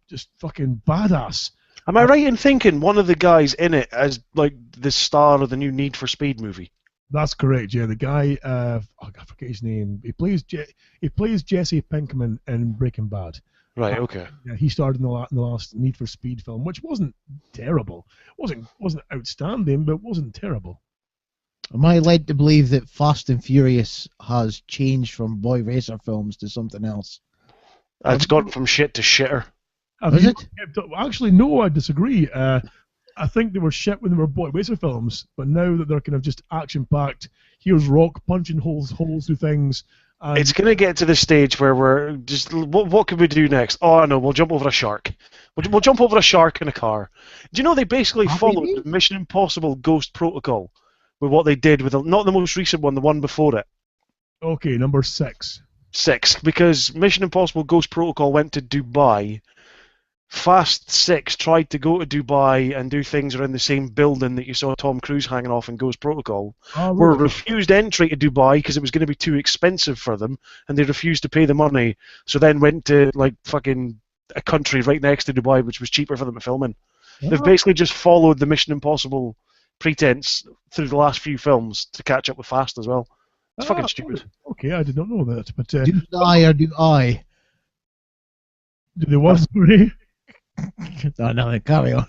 just fucking badass. Am I right in thinking one of the guys in it as like the star of the new Need for Speed movie? That's correct. Yeah, the guy. I forget his name. He plays Jesse Pinkman in Breaking Bad. Right. Okay. Yeah, he starred in the last Need for Speed film, which wasn't terrible. wasn't outstanding, but wasn't terrible. Am I led to believe that Fast and Furious has changed from boy racer films to something else? It's gone from shit to shitter. Is it? Actually, no, I disagree. I think they were shit when they were boy racer films, but now that they're kind of just action-packed, here's Rock punching holes through things. It's going to get to the stage where we're just, what can we do next? Oh, I know, we'll jump over a shark. We'll jump over a shark in a car. Do you know they basically followed the Mission Impossible Ghost Protocol with what they did with, not the most recent one, the one before it. Okay, number 6. 6, because Mission Impossible Ghost Protocol went to Dubai. Fast 6 tried to go to Dubai and do things around the same building that you saw Tom Cruise hanging off in Ghost Protocol. Were refused entry to Dubai because it was going to be too expensive for them, and they refused to pay the money. So then went to like fucking a country right next to Dubai, which was cheaper for them to film in. They've basically just followed the Mission Impossible pretense through the last few films to catch up with Fast as well. It's fucking stupid. Okay, I did not know that. But do I or do I? Do they want to? No, carry on.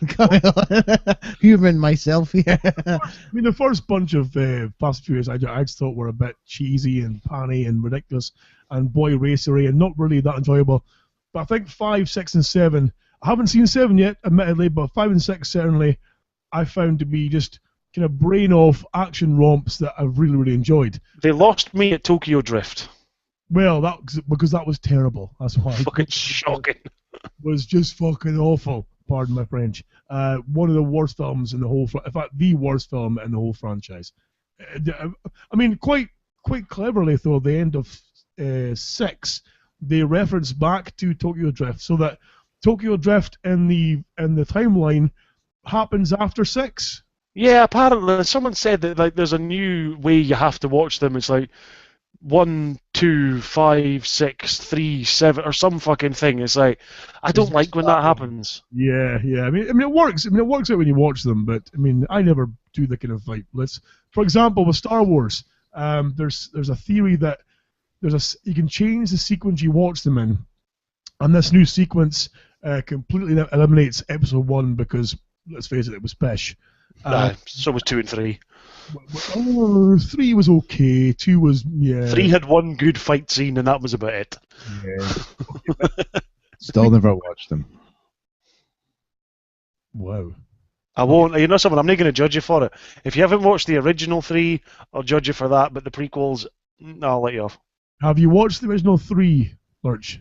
Humoring myself here. I mean, the first bunch of Fast and Furious I just thought were a bit cheesy and panny and ridiculous and boy racery and not really that enjoyable. But I think 5, 6, and 7, I haven't seen 7 yet, admittedly, but 5 and 6 certainly I found to be just kind of brain-off action romps that I've really, really enjoyed. They lost me at Tokyo Drift. Well, because that was terrible. That's why. Fucking shocking. Was just fucking awful. Pardon my French. One of the worst films in the whole. In fact, the worst film in the whole franchise. I mean, quite cleverly though. The end of 6, they reference back to Tokyo Drift, so that Tokyo Drift in the timeline happens after 6. Yeah, apparently someone said that like there's a new way you have to watch them. It's like 1, 2, 5, 6, 3, 7, or some fucking thing. It's like I don't like when that happens. Yeah. I mean, it works. I mean, it works out when you watch them, but I mean, I never do the kind of like for example, with Star Wars, there's a theory that you can change the sequence you watch them in, and this new sequence completely eliminates Episode 1 because let's face it, it was pish. So was 2 and 3. 3 was okay. 2 was 3 had one good fight scene, and that was about it. Yeah. Still never watched them. Wow. I won't. You know something? I'm not going to judge you for it. If you haven't watched the original 3, I'll judge you for that. But the prequels, no, I'll let you off. Have you watched the original 3, Lurch?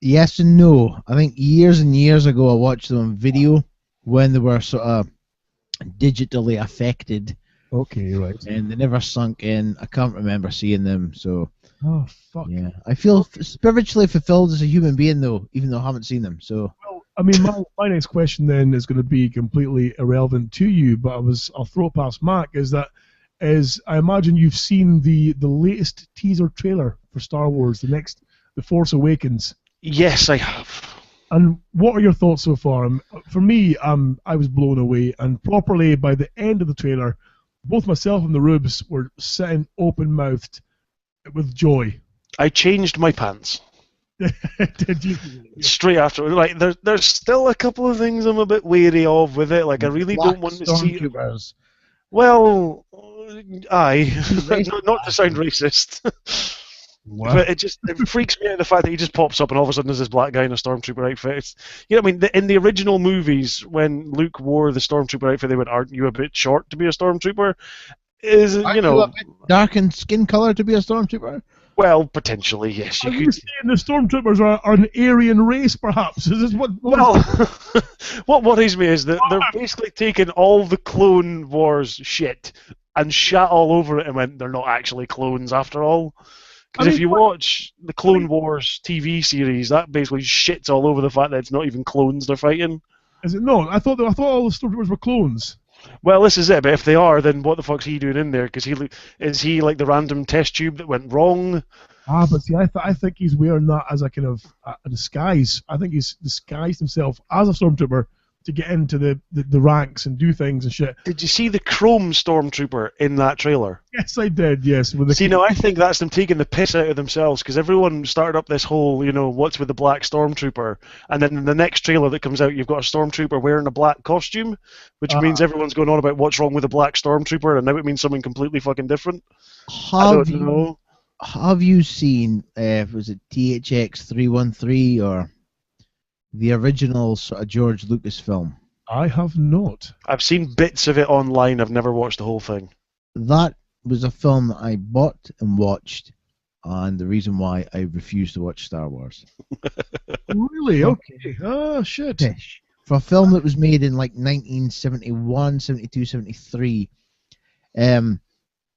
Yes and no. I think years and years ago I watched them on video when they were sort of digitally affected. Okay, right. And they never sunk in. I can't remember seeing them, so. Oh, fuck. Yeah. I feel spiritually fulfilled as a human being, though, even though I haven't seen them, so. Well, I mean, my next question then is going to be completely irrelevant to you, but I'll throw it past Mac, is I imagine you've seen the latest teaser trailer for Star Wars, The Force Awakens. Yes, I have. And what are your thoughts so far? For me, I was blown away, and properly by the end of the trailer, both myself and the Rubes were sitting open-mouthed with joy. I changed my pants Did you? straight after. Like, there's still a couple of things I'm a bit wary of with it. Like, I really don't want to see. Stormtroopers. Well, aye, not to sound racist. Wow. But it freaks me out the fact that he just pops up and all of a sudden there's this black guy in a stormtrooper outfit. It's, you know what I mean? In the original movies, when Luke wore the stormtrooper outfit, they went, "Aren't you a bit short to be a stormtrooper?" Is Aren't you know? a bit darkened skin color to be a stormtrooper? Well, potentially, yes. Are You you could. saying the stormtroopers are an Aryan race, perhaps? Is this what? Well, what worries me is that they're basically taking all the Clone Wars shit and shat all over it and went, they're not actually clones after all. Because if you watch the Clone Wars TV series, that basically shits all over the fact that it's not even clones they're fighting. Is it no? I thought all the stormtroopers were clones. Well, this is it. But if they are, then what the fuck's he doing in there? Because is he like the random test tube that went wrong? But see, I think he's wearing that as a kind of a disguise. I think he's disguised himself as a stormtrooper to get into the ranks and do things and shit. Did you see the Chrome Stormtrooper in that trailer? Yes, I did. Yes. See, no, I think that's them taking the piss out of themselves because everyone started up this whole, what's with the black Stormtrooper, and then in the next trailer that comes out, you've got a Stormtrooper wearing a black costume, which means everyone's going on about what's wrong with the black Stormtrooper, and now it means something completely fucking different. I don't know. Have you seen, was it THX 313 or the original sort of George Lucas film? I have not. I've seen bits of it online. I've never watched the whole thing. That was a film that I bought and watched, and the reason why I refused to watch Star Wars. Really? Okay. Oh, shit. For a film that was made in like 1971, 72, 73,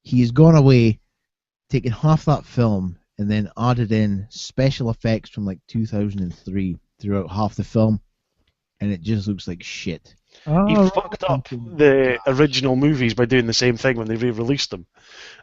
he's gone away, taken half that film, and then added in special effects from like 2003 throughout half the film, and it just looks like shit. He fucked up the original movies by doing the same thing when they re-released them.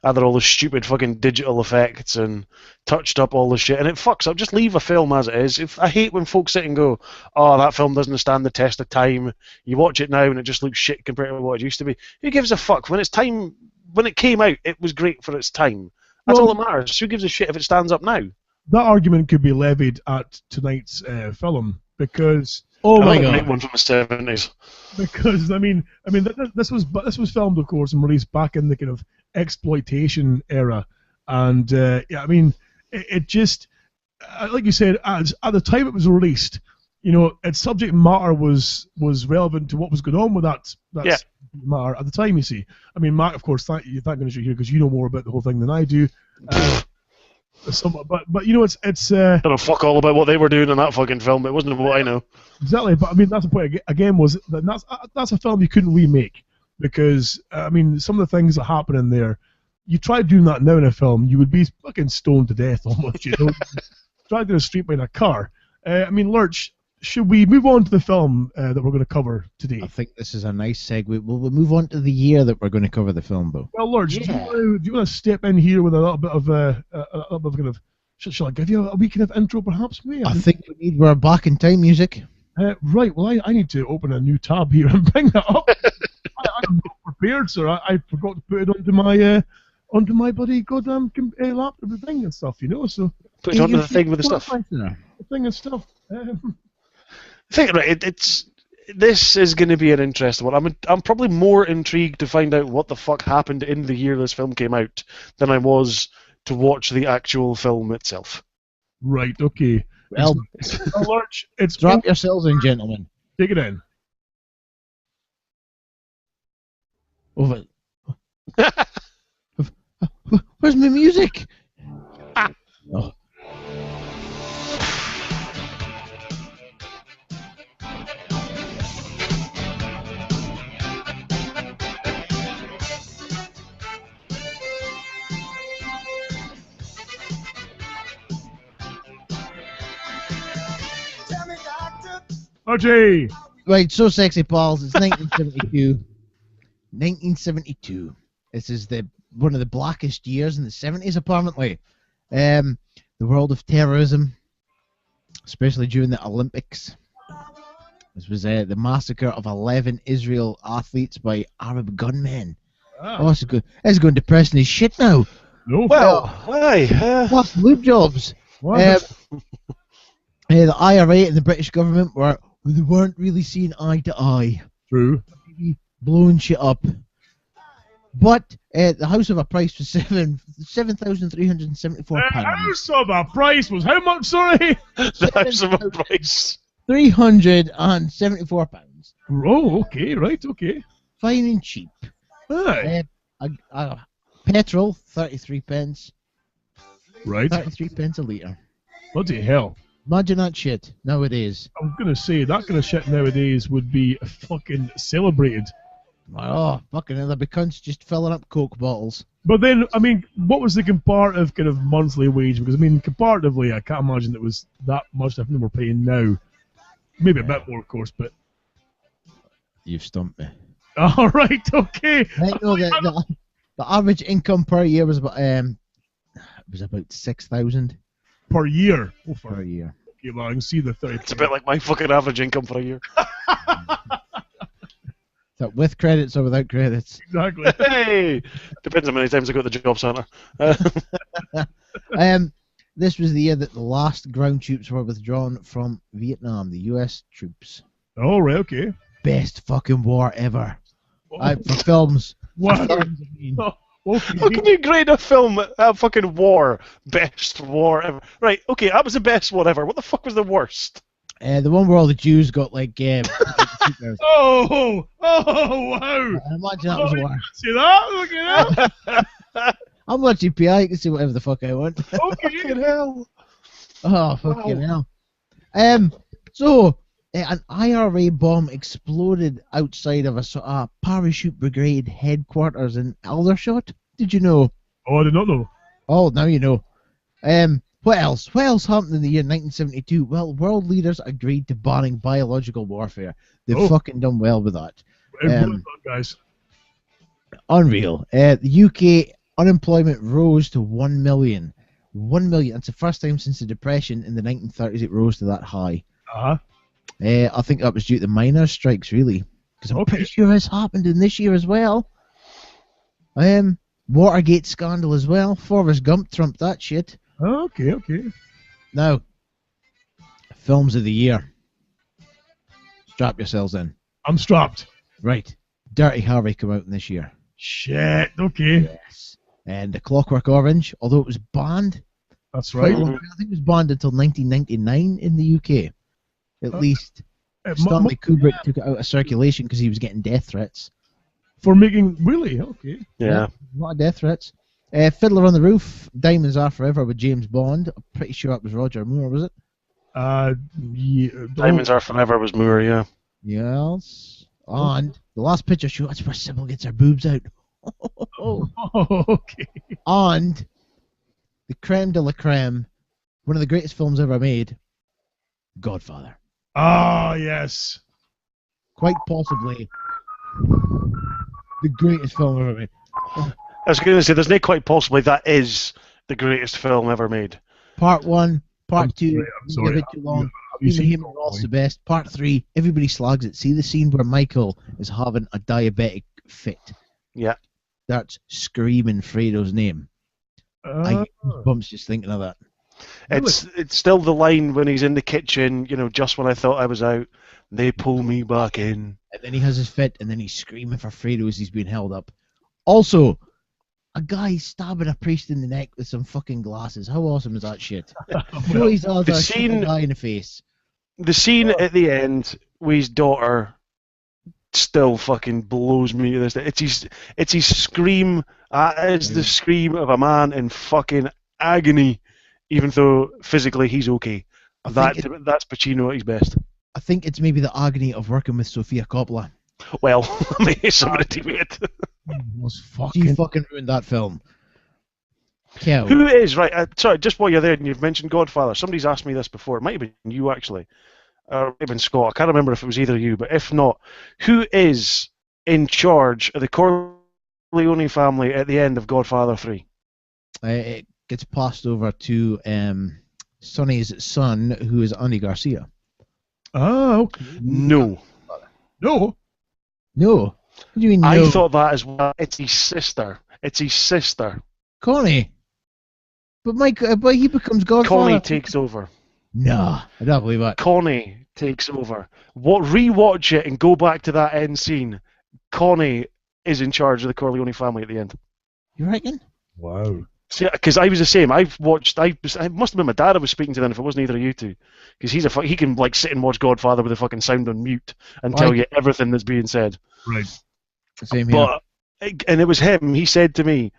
Added all the stupid fucking digital effects and touched up all the shit, and it fucks up. Just leave a film as it is. I hate when folks sit and go, "Oh, that film doesn't stand the test of time." You watch it now and it just looks shit compared to what it used to be. Who gives a fuck? When it came out, it was great for its time. That's all that matters. Who gives a shit if it stands up now? That argument could be levied at tonight's film because my God, one from the 70s. Because this was filmed, of course, and released back in the kind of exploitation era, and it just like you said, at the time it was released, its subject matter was relevant to what was going on with that matter at the time. You see, Mark, of course, thank goodness you're here because you know more about the whole thing than I do. But it's I don't know fuck all about what they were doing in that fucking film. It wasn't what I know. Exactly, but that's the point again. Was that's a film you couldn't remake because some of the things that happen in there, you try doing that now in a film, you would be fucking stoned to death almost. Try to do a street by in a car. Lurch, should we move on to the film that we're going to cover today? I think this is a nice segue. We'll move on to the year that we're going to cover the film, though. Well, Lurch, do you want to step in here with a little bit of kind of? Shall I give you a wee kind of intro, perhaps? I think we're back in time music. Right. Well, I need to open a new tab here and bring that up. I'm not prepared, sir. I forgot to put it onto my bloody goddamn laptop thing and stuff. So put it onto the thing with the stuff. The thing and stuff. This is going to be an interesting one. I'm probably more intrigued to find out what the fuck happened in the year this film came out than I was to watch the actual film itself. Right. Okay. Well, it's drop yourselves in, gentlemen. Take it in. Over. Where's my music? Oh. Archie! Right, so sexy, pals. It's 1972. 1972. This is one of the blackest years in the 70s, apparently. The world of terrorism especially during the Olympics. This was the massacre of 11 Israel athletes by Arab gunmen. Oh, it's going depressing as shit now. No. Well, aye. Plus loot jobs. What? The IRA and the British government they weren't really seeing eye to eye. True. Blowing shit up. But the house of a price was £7,374. House of a price was how much, sorry? The house of a price. £374. Oh, okay, right, okay. Fine and cheap. Aye. Petrol, 33 pence. Right. 33 pence a litre. Bloody hell. Imagine that shit nowadays. I'm gonna say that kind of shit nowadays would be fucking celebrated. Oh, fucking hell, there'd be cunts just filling up Coke bottles. But then, I mean, what was the comparative kind of monthly wage? Because, I mean, comparatively, I can't imagine it was that much different than we're paying now. Maybe a bit more, of course, but... You've stumped me. All right, okay. I know that the average income per year was about 6,000 Per year. Oh, per year. Okay, well, I can see the 30. It's a bit like my fucking average income for a year. Is that with credits or without credits? Exactly. Hey! Depends how many times I go to the job centre. This was the year that the last ground troops were withdrawn from Vietnam, the US troops. All right, okay. Best fucking war ever. Oh, For films. wow. Films, I mean. Okay. How can you grade a film a fucking war? Best war ever. Right, okay, that was the best one ever. What the fuck was the worst? The one where all the Jews got like Oh, wow. I imagine that was worse. See that? Look at that. I'm watching PI, I can see whatever the fuck I want. Okay. Fucking hell. Oh, fucking hell. So, an IRA bomb exploded outside of a parachute brigade headquarters in Aldershot. Did you know? Oh, I did not know. Oh, now you know. What else? What else happened in the year 1972? Well, world leaders agreed to banning biological warfare. They've fucking done well with that. Guys. Unreal. The UK unemployment rose to 1 million. 1 million. That's the first time since the Depression in the 1930s it rose to that high. Uh-huh. I think that was due to miners' strikes, really. Because I'm pretty sure it's happened in this year as well. Watergate scandal as well. Forrest Gump trumped that shit. Okay. Now, films of the year. Strap yourselves in. I'm strapped. Right. Dirty Harry come out in this year. Shit, okay. Yes. And The Clockwork Orange, although it was banned. That's right. I think it was banned until 1999 in the UK. At least Stanley Kubrick took it out of circulation because he was getting death threats. For making... Really? Okay. Yeah. A lot of death threats. Fiddler on the Roof, Diamonds Are Forever with James Bond. I'm pretty sure that was Roger Moore, was it? Yeah. Diamonds Are Forever was Moore, yeah. Yes. And The Last Picture Show, that's where Sybil gets her boobs out. Oh, okay. And the creme de la creme, one of the greatest films ever made, Godfather. Ah, yes. Quite possibly the greatest film ever made. I was going to say, there's no quite possibly that is the greatest film ever made. Part 1, Part 2, I'm sorry. a bit too long. Even him and Ross the best. Part 3, everybody slags it. See the scene where Michael is having a diabetic fit. Yeah. That's screaming Fredo's name. I get bumps just thinking of that. It's still the line when he's in the kitchen, just when I thought I was out, they pull me back in. And then he has his fit, and then he's screaming for Fredo as he's being held up. Also, a guy stabbing a priest in the neck with some fucking glasses. How awesome is that shit? The scene, guy in the face. The scene at the end with his daughter still fucking blows me to this day. It's his scream. It's the scream of a man in fucking agony, even though physically he's okay. That's Pacino at his best. I think it's maybe the agony of working with Sofia Coppola. Well, somebody to it. She fucking ruined that film. Kel. Who is, right, sorry, just while you're there and you've mentioned Godfather, somebody's asked me this before. It might have been you, actually. Or it might have been Scott. I can't remember if it was either you, but if not, who is in charge of the Corleone family at the end of Godfather 3? It gets passed over to Sonny's son, who is Andy Garcia. Ah, okay. No. No. No. What do you mean no? I thought that as well. It's his sister. Connie. But he becomes Godfather. Connie takes over. Nah, I don't believe that. Connie takes over. Rewatch it and go back to that end scene. Connie is in charge of the Corleone family at the end. You reckon? Wow. See, because I was the same. I must have been my dad I was speaking to then if it wasn't either of you two. Because he can like sit and watch Godfather with the fucking sound on mute and tell you everything that's being said. Right. Same here. And it was him. He said to me,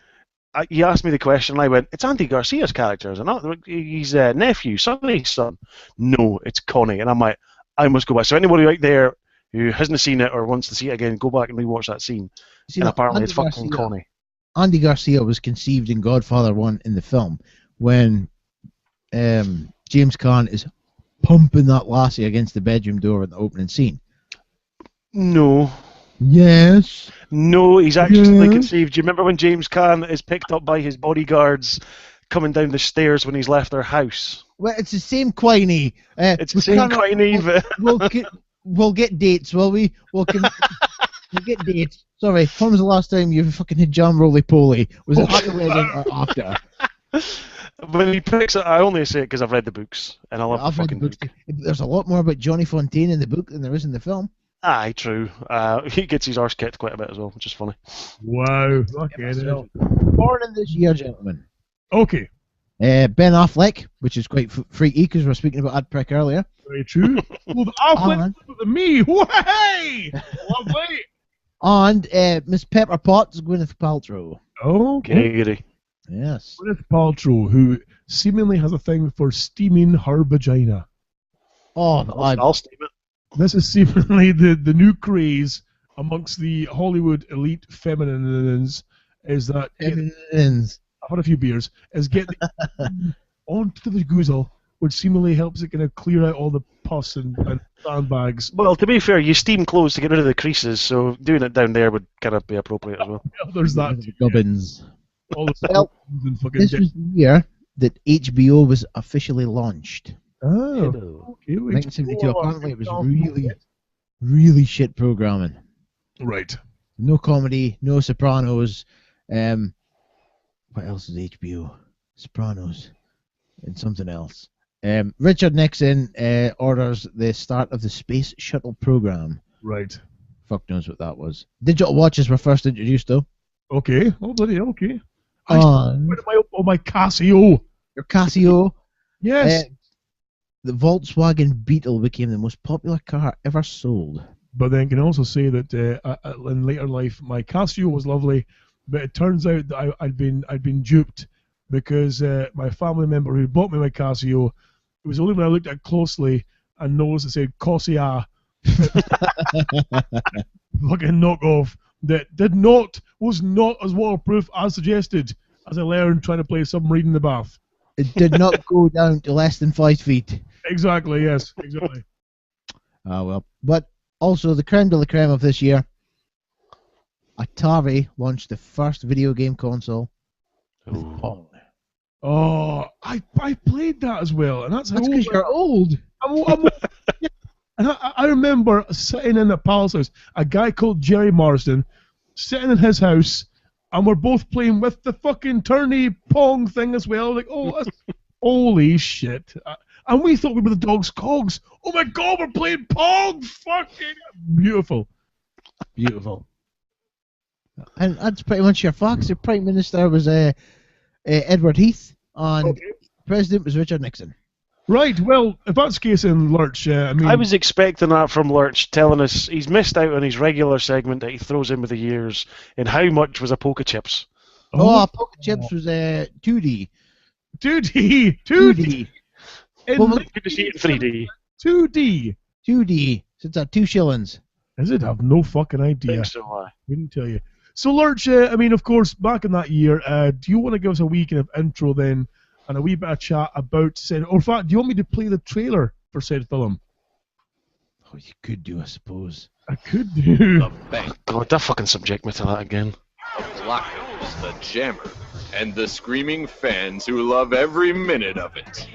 he asked me the question, and I went, "It's Andy Garcia's character, is it not? He's nephew, Sonny's son." No, it's Connie. And I'm like, I must go back. So anybody out there who hasn't seen it or wants to see it again, go back and rewatch that scene. See, and apparently Andy it's fucking Garcia, Connie. Andy Garcia was conceived in Godfather 1 in the film when James Caan is pumping that lassie against the bedroom door in the opening scene. No. Yes. No, he's actually conceived. Do you remember when James Caan is picked up by his bodyguards coming down the stairs when he's left their house? Well, it's the same Quiney. It's the same Quiney, but... We'll get dates, will we? We'll get dates. Sorry, when was the last time you fucking had jam roly-poly? Was it at the wedding or after? When he picks it, I only say it because I've read the books, and I love I've the read fucking the books. book. There's a lot more about Johnny Fontaine in the book than there is in the film. Aye, true. He gets his arse kicked quite a bit as well, which is funny. Wow. Okay. Born in this year, gentlemen. Okay. Ben Affleck, which is quite freaky because we were speaking about Ad Prick earlier. Very true. Well, the Affleck with me. Hey! Lovely. And Miss Pepper Potts, Gwyneth Paltrow. Okay. Yes. Gwyneth Paltrow, who seemingly has a thing for steaming her vagina. Oh, I'll steam it. This is seemingly the new craze amongst the Hollywood elite feminines is that I've had a few beers, is get onto the goozle, which seemingly helps it kind of clear out all the pus and sandbags. Well, to be fair, you steam clothes to get rid of the creases, so doing it down there would kind of be appropriate as well. Yeah, there's that. Gubbins. All the and fucking this was the year that HBO was officially launched. Oh, okay. 1972. Apparently, it was really shit programming. Right. No comedy, no Sopranos. What else is HBO? Sopranos and something else. Richard Nixon orders the start of the Space Shuttle program. Right. Fuck knows what that was. Digital watches were first introduced, though. Okay. Oh, bloody hell, okay. My Casio. Your Casio. Yes. The Volkswagen Beetle became the most popular car ever sold. But then can also say that in later life, my Casio was lovely, but it turns out that I'd been duped because my family member who bought me my Casio, it was only when I looked at it closely and noticed it said Corsair. Fucking knockoff that was not as waterproof as suggested, as I learned trying to play submarine in the bath. It did not go down to less than 5 feet. Exactly, yes, exactly. Well. But also, the creme de la creme of this year, Atari launched the first video game console with Pong. Oh, I played that as well, and that's because you're old. And I remember sitting in the Palace house, a guy called Jerry Marsden, sitting in his house, and we're both playing with the fucking tourney Pong thing as well. Like, holy shit. And we thought we were the dog's cogs. Oh my god, we're playing Pong! Fucking beautiful. Beautiful. And that's pretty much your facts. The Prime Minister was Edward Heath, and President was Richard Nixon. Right, well, if that's the case in Lurch, I was expecting that from Lurch, telling us he's missed out on his regular segment that he throws in with the years, and how much was a Poker Chips? Poker Chips was 2D. 2D. Well, good to see it in 3D. 2D. So it's at 2 shillings. Is it? I have no fucking idea. I think so, I couldn't tell you. So, Lurch, I mean, of course, back in that year, do you want to give us a wee kind of intro then, and a wee bit of chat about said, or in fact, do you want me to play the trailer for said film? Oh, you could do, I suppose. I could do. The Bank. God, that fucking subject me to that again. The Blackers, the Jammer, and the screaming fans who love every minute of it.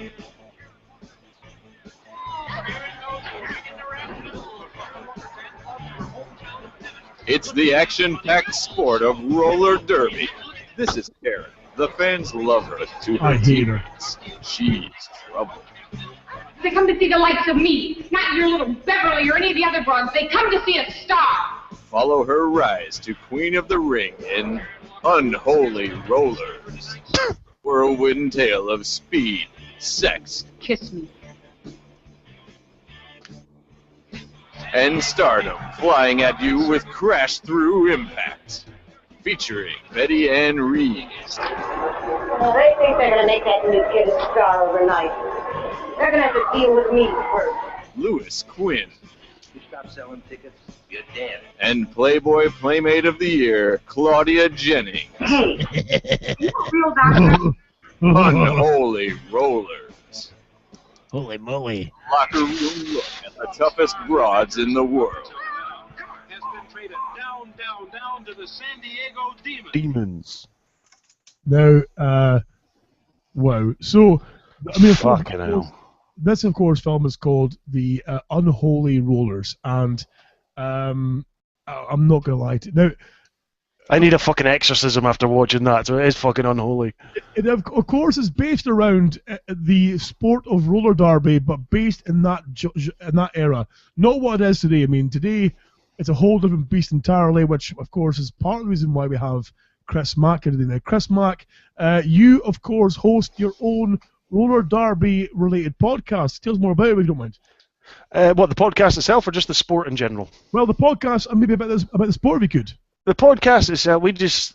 It's the action-packed sport of roller derby. This is Karen. The fans love her to her I hate her. teammates. She's trouble. They come to see the likes of me, not your little Beverly or any of the other broads. They come to see a star. Follow her rise to Queen of the Ring in Unholy Rollers. Whirlwind tale of speed, sex, Kiss me. and stardom flying at you with crash-through impact. Featuring Betty Ann Reeves, Well, they think they're gonna make that new kid a star overnight. They're gonna have to deal with me first. Louis Quinn, You stop selling tickets, you're dead. and Playboy Playmate of the Year, Claudia Jennings. Hey, you a real doctor? Unholy Rollers. Holy moly. Locker room look at the toughest broads in the world. Has been traded down to the San Diego Demons. Demons. Now, wow. So, I mean, of course, Fucking hell. this, of course, film is called The Unholy Rollers, and I'm not going to lie to you. Now, I need a fucking exorcism after watching that, so it is fucking unholy. it, of course, is based around the sport of roller derby, but based in that era. Not what it is today. I mean, today it's a whole different beast entirely, which, of course, is part of the reason why we have Chris Mack here today. Now, Chris Mack, you, of course, host your own roller derby-related podcast. Tell us more about it, if you don't mind. What, the podcast itself, or just the sport in general? Well, the podcast, and maybe about the sport, if you could. The podcast is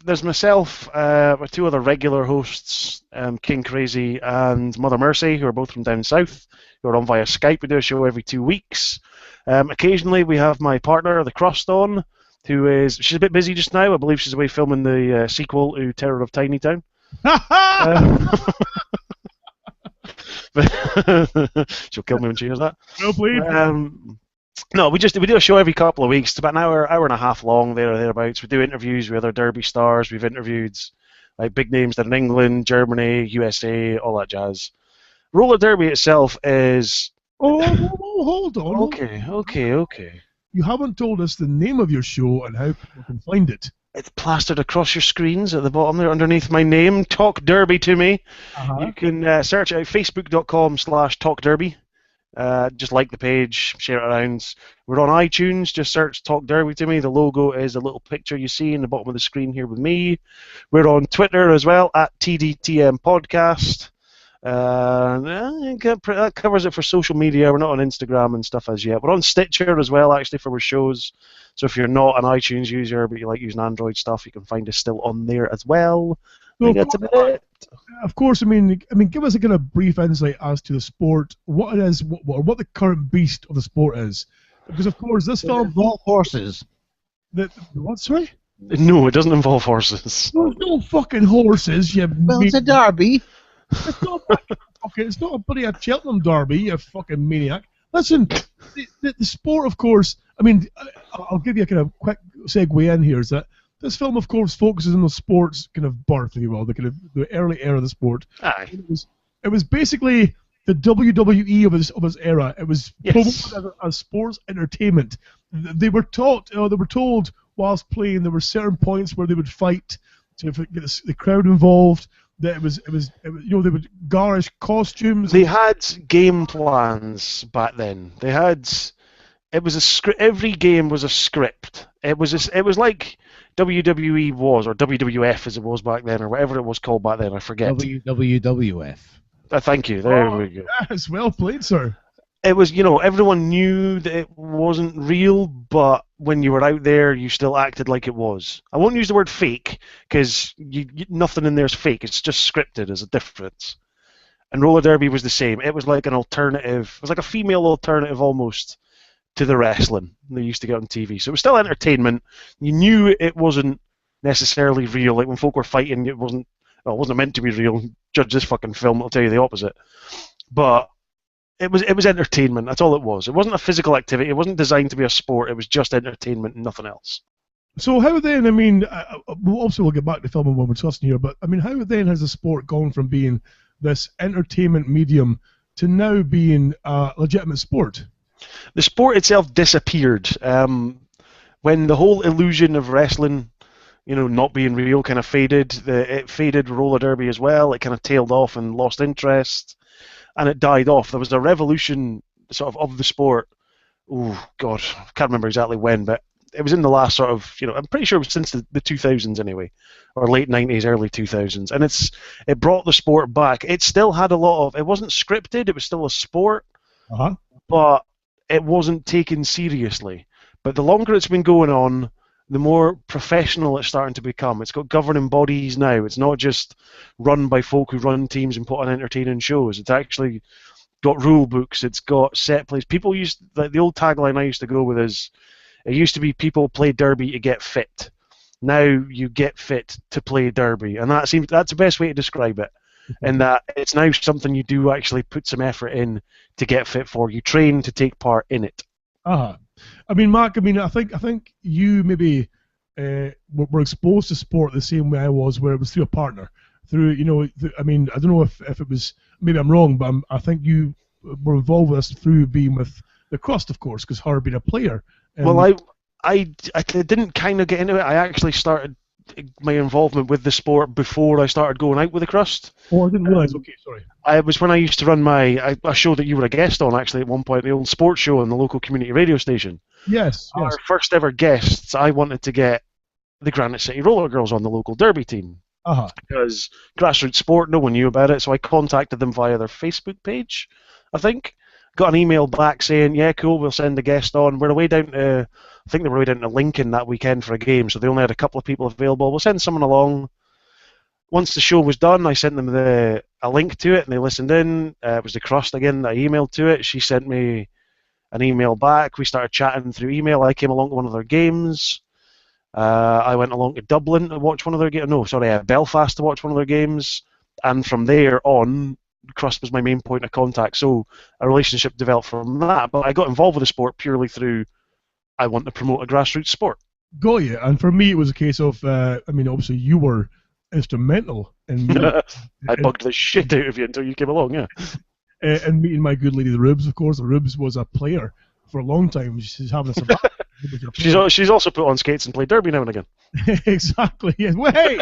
there's myself, with two other regular hosts, King Crazy and Mother Mercy, who are both from down south, who are on via Skype. We do a show every 2 weeks. Occasionally we have my partner, the Crossed On, she's a bit busy just now. I believe she's away filming the sequel to Terror of Tiny Town. She'll kill me when she hears that. Well played. No, we do a show every couple of weeks. It's about an hour and a half long, there or thereabouts. We do interviews with other Derby stars. We've interviewed like big names that in England, Germany, USA, all that jazz. Roller Derby itself is. Oh, hold on. Okay. You haven't told us the name of your show and how people can find it. It's plastered across your screens at the bottom there underneath my name. Talk Derby to me. Uh-huh. You can search out facebook.com/Talk Derby. Just like the page, share it around. We're on iTunes, just search Talk Derby to me. The logo is a little picture you see in the bottom of the screen here with me. We're on Twitter as well, at TDTM Podcast. That covers it for social media. We're not on Instagram and stuff as yet. We're on Stitcher as well, actually, for our shows. So if you're not an iTunes user, but you like using Android stuff, you can find us still on there as well. So, That's about it. of course, I mean, give us a kind of brief insight as to the sport, what it is, what the current beast of the sport is. Because, of course, this film... Involve horses. What, sorry? No, it doesn't involve horses. There's no fucking horses, you... Well, it's a derby. It's not a bloody Cheltenham derby, you fucking maniac. Listen, the sport, of course, I mean, I'll give you a kind of quick segue in here, is that this film, of course, focuses on the sport's kind of birth, if you will, the early era of the sport. Aye. It was basically the WWE of its era. It was promoted as sports entertainment. They were told whilst playing, there were certain points where they would fight to get the crowd involved. That it was they would garish costumes. They had game plans back then. It was a script. Every game was a script. It was like WWE was, or WWF as it was back then, or whatever it was called back then. I forget. WWF. Thank you. There we go. Yes, well played, sir. It was, everyone knew that it wasn't real, but when you were out there, you still acted like it was. I won't use the word fake, because nothing in there is fake. It's just scripted. There's a difference. And roller derby was the same. It was like an alternative. It was like a female alternative almost to the wrestling they used to get on TV. So it was still entertainment. You knew it wasn't necessarily real. Like when folk were fighting, it wasn't meant to be real. Judge this fucking film, I'll tell you the opposite. But it was entertainment. That's all it was. It wasn't a physical activity. It wasn't designed to be a sport. It was just entertainment and nothing else. So how then? I mean, we'll get back to film when we're discussing here. But I mean, how then has the sport gone from being this entertainment medium to now being a legitimate sport? The sport itself disappeared. when the whole illusion of wrestling, not being real kind of faded, it faded roller derby as well. It kind of tailed off and lost interest, and it died off. There was a revolution sort of the sport. Oh God, I can't remember exactly when, but it was in the last sort of, I'm pretty sure it was since the 2000s anyway, or late 90s, early 2000s, and it brought the sport back. It still had a lot of, it wasn't scripted, it was still a sport, but it wasn't taken seriously. But the longer it's been going on, the more professional it's starting to become. It's got governing bodies now. It's not just run by folk who run teams and put on entertaining shows. It's actually got rule books. It's got set plays. People the old tagline I used to go with is, it used to be people play derby to get fit. Now you get fit to play derby, and that's the best way to describe it. And that it's now something you do actually put some effort in to get fit for. You train to take part in it. I mean, Mark. I think you maybe were exposed to sport the same way I was, where it was through a partner. Through I don't know if it was, maybe I'm wrong, but I think you were involved with us through being with the Crust, of course, because her being a player. Well, I didn't kind of get into it. I actually started my involvement with the sport before I started going out with the Crust. Oh, I didn't realise. Okay, sorry. It was when I used to run a show that you were a guest on, actually, at one point, the old sports show on the local community radio station. Yes. Our first ever guests, I wanted to get the Granite City Roller Girls on the local derby team. Because grassroots sport, no one knew about it, so I contacted them via their Facebook page, I think. Got an email back saying, yeah, cool, we'll send the guest on. We're away down to, I think they were away down to Lincoln that weekend for a game, so they only had a couple of people available. We'll send someone along. Once the show was done, I sent them a link to it, and they listened in. It was the Crust again that I emailed to it. She sent me an email back. We started chatting through email. I came along to one of their games. I went along to Dublin to watch one of their games. No, sorry, Belfast to watch one of their games. And from there on, Crust was my main point of contact, so a relationship developed from that. But I got involved with the sport purely through, I want to promote a grassroots sport. Got you. And for me, it was a case of, obviously you were instrumental in me. I bugged the shit out of you until you came along, yeah. And meeting my good lady, the Rubes, of course. The Rubes was a player for a long time. She's having a She's also put on skates and played derby now and again. Exactly. Yes. Well, hey!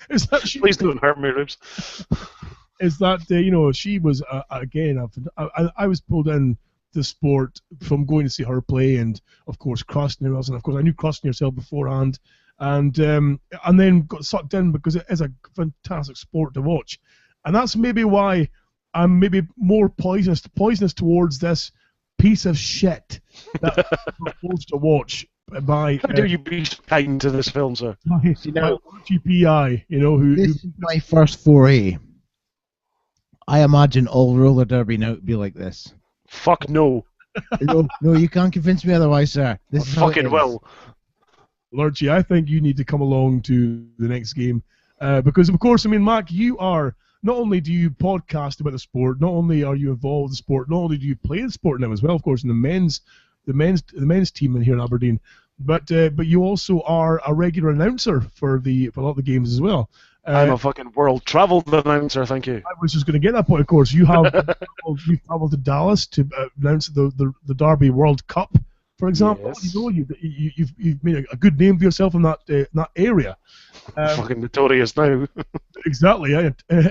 Please don't hurt me, Rubes. Is that she was again? I was pulled in the sport from going to see her play, and of course Crust and else, and of course I knew Crust and yourself beforehand, and then got sucked in because it is a fantastic sport to watch, and that's maybe why I'm maybe more poisonous towards this piece of shit that I'm supposed to watch. How dare you be kind to this film, sir? GPI, This is my first foray. I imagine all roller derby now to be like this. Fuck no. No, you can't convince me otherwise, sir. This is fucking will. Lurchy, I think you need to come along to the next game because, of course, Mark, you are. Not only do you podcast about the sport, not only are you involved in the sport, not only do you play the sport now as well, of course, in the men's team in here in Aberdeen, but you also are a regular announcer for a lot of the games as well. I'm a fucking world-travelled announcer, thank you. I was just going to get that point, of course. You have you've travelled to Dallas to announce the Derby World Cup, for example. Yes. You've made a good name for yourself in that area. Fucking notorious now. Exactly,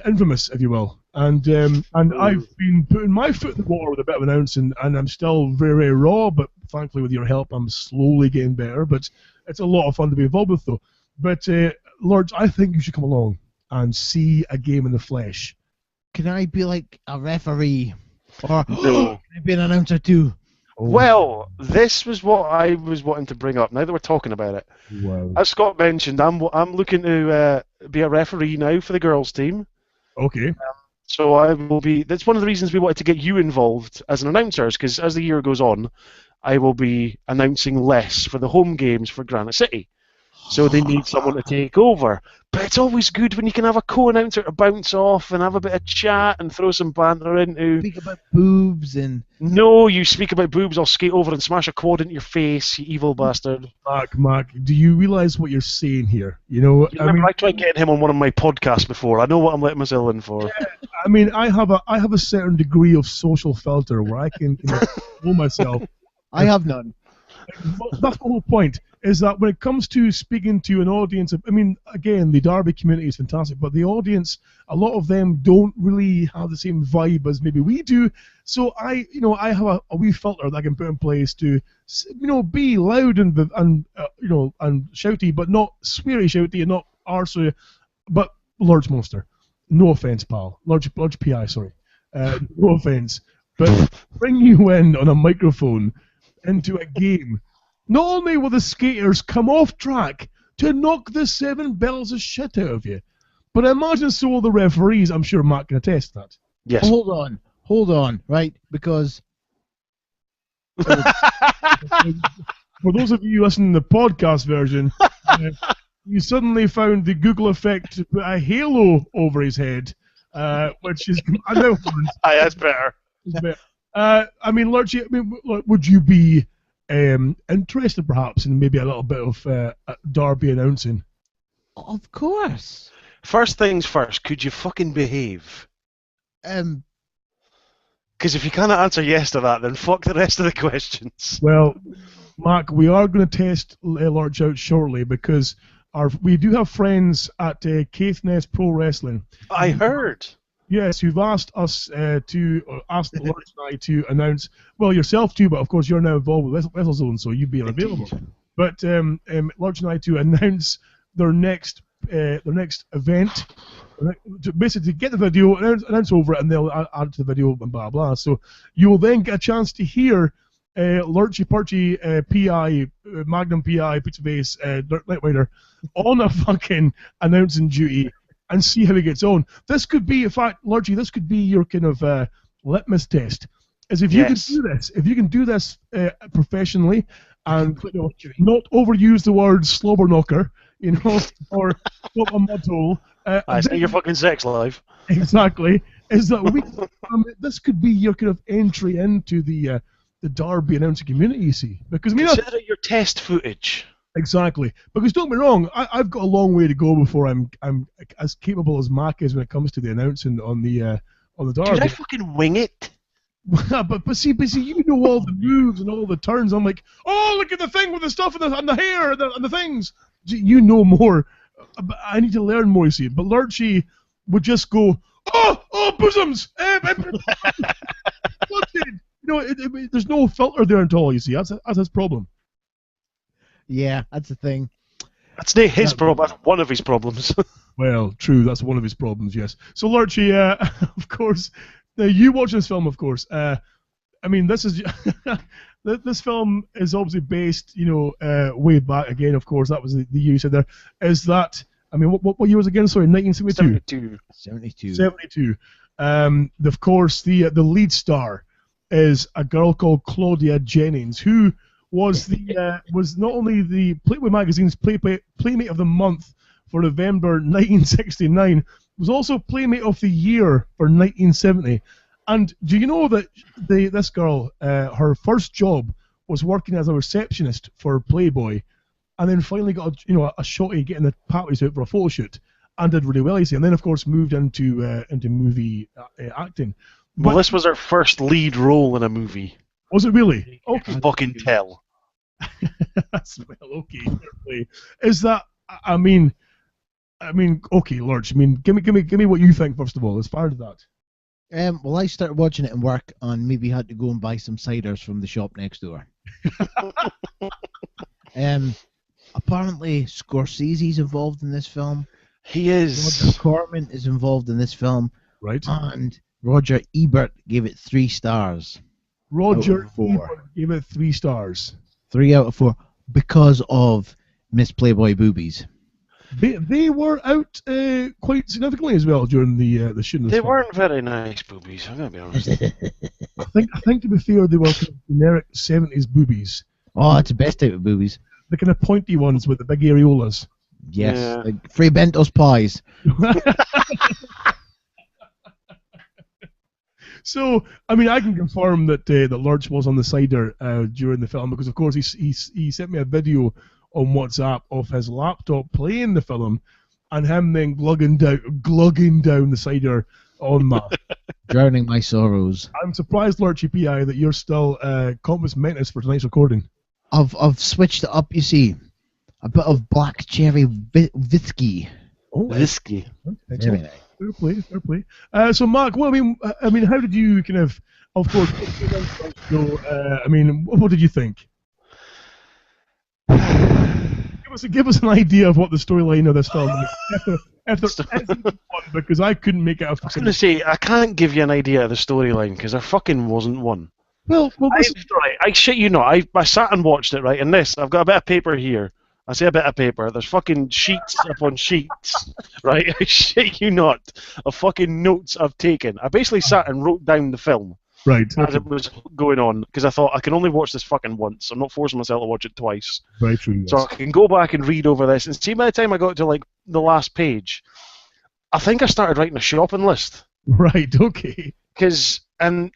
infamous, if you will. And I've been putting my foot in the water with a bit of announcing, and I'm still very, very raw, but thankfully with your help I'm slowly getting better. But it's a lot of fun to be involved with, though. But, Lord, I think you should come along and see a game in the flesh. Can I be like a referee? Or No. Can I be an announcer too? Oh. Well, this was what I was wanting to bring up, now that we're talking about it. Wow. As Scott mentioned, I'm looking to be a referee now for the girls' team. Okay. So I will be. That's one of the reasons we wanted to get you involved as an announcer, because as the year goes on, I will be announcing less for the home games for Granite City. So they need someone to take over. But it's always good when you can have a co-announcer to bounce off and have a bit of chat and throw some banter into. Speak about boobs and... No, you speak about boobs, I'll skate over and smash a quad into your face, you evil bastard. Mark, do you realise what you're saying here? I tried getting him on one of my podcasts before. I know what I'm letting myself in for. Yeah, I have a certain degree of social filter where I can control myself. I have none. That's the whole point, is that when it comes to speaking to an audience, I mean, again, the Derby community is fantastic, but the audience, a lot of them don't really have the same vibe as maybe we do. So I have a wee filter that I can put in place to, be loud and shouty, but not sweary shouty and not arsey, but Lords Monster. No offense, pal. Large PI, sorry. No offense. But bring you in on a microphone into a game. Not only will the skaters come off track to knock the 7 bells of shit out of you, but I imagine so will the referees. I'm sure Matt can attest to that. Yes. Hold on, right? Because for those of you listening to the podcast version, you suddenly found the Google effect to put a halo over his head, which is that's better. I mean, Lurchy, would you be interested perhaps in maybe a little bit of Derby announcing? of course. First things first, could you fucking behave? Because if you cannot answer yes to that, then fuck the rest of the questions. Well, Mark, we are going to test Lurch out shortly because we do have friends at Caithness Pro Wrestling. I heard. Yes, who've asked us asked Lurch and I to announce, well, yourself too, but of course you're now involved with WrestleZone, so you'd be available. But Lurch and I to announce their next event, basically to get the video, announce over it, and they'll add it to the video and blah blah. So you will then get a chance to hear Lurchy Purchy PI, Magnum PI, Pizza Base, Night Rider on a fucking announcing duty and see how he gets on. This could be, in fact, Lurchy, this could be your kind of litmus test. As if you can do this professionally and not overuse the word slobber knocker, or not a mud hole. It's not your fucking sex life. Exactly. Is that this could be your kind of entry into the Derby announcing community, you see? Because consider it your test footage. Exactly. Because don't get me wrong, I've got a long way to go before I'm as capable as Mac is when it comes to the announcing on the Derby. Dude, I fucking wing it. but see, you know all the moves and all the turns. I'm like, oh, look at the thing with the stuff and the hair and the things. You know more. I need to learn more, you see. But Lurchy would just go, oh, bosoms! There's no filter there at all, you see. That's his problem. Yeah, that's the thing. That's not his problem. That's one of his problems. Well, true. That's one of his problems, yes. So, Lurchy, of course, now you watch this film, of course. I mean, this is this film is obviously based, way back again. Of course, that was the year you said there. Is that? I mean, what year was it again? Sorry, 1972. 72. Of course, the lead star is a girl called Claudia Jennings, who was was not only the Playboy magazine's Playmate of the Month for November 1969, was also Playmate of the Year for 1970. And do you know that this girl, her first job was working as a receptionist for Playboy, and then finally got a shotty getting the parties out for a photo shoot, and did really well, you see. And then of course moved into movie acting. Well, this was her first lead role in a movie. Was it really? Okay. Fucking tell. Well, okay. Is that? I mean, okay, Lurch. I mean, give me what you think first of all. As far as that. Well, I started watching it in work and maybe had to go and buy some ciders from the shop next door. Apparently, Scorsese's involved in this film. He is. Roger Corman is involved in this film. Right. And Roger Ebert gave it 3 stars. Roger Ebert gave it 3 stars. 3 out of 4 because of Miss Playboy boobies. They were out quite significantly as well during the shooting. They weren't very nice boobies. I'm gonna be honest. I think to be fair, they were kind of generic 70s boobies. Oh, it's the best type of boobies. The kind of pointy ones with the big areolas. Yes, Yeah. like Free Bentos pies. So, I mean, I can confirm that Lurch was on the cider during the film because, of course, he sent me a video on WhatsApp of his laptop playing the film and him then glugging down the cider on my... Drowning my sorrows. I'm surprised, Lurchy PI, that you're still compos mentis for tonight's recording. I've switched it up. You see, a bit of black cherry whiskey. Oh, Whiskey. excellent. Very nice. Fair play, fair play. So, Mark, well, I mean, how did you kind of course, I mean, what did you think? Give us an idea of what the storyline of this film is. If there isn't one, because I couldn't make it up. I was going to say, I can't give you an idea of the storyline, because there fucking wasn't one. Well, I shit you not, I sat and watched it, right, and I've got a bit of paper here. I say a bit of paper, there's fucking sheets upon sheets, right? I shit you not, of fucking notes I've taken. I basically sat and wrote down the film. Right. As it was going on, because I thought I can only watch this fucking once. I'm not forcing myself to watch it twice. Very true. Yes. So I can go back and read over this, and see by the time I got to like the last page, I think I started writing a shopping list. Right. Okay. In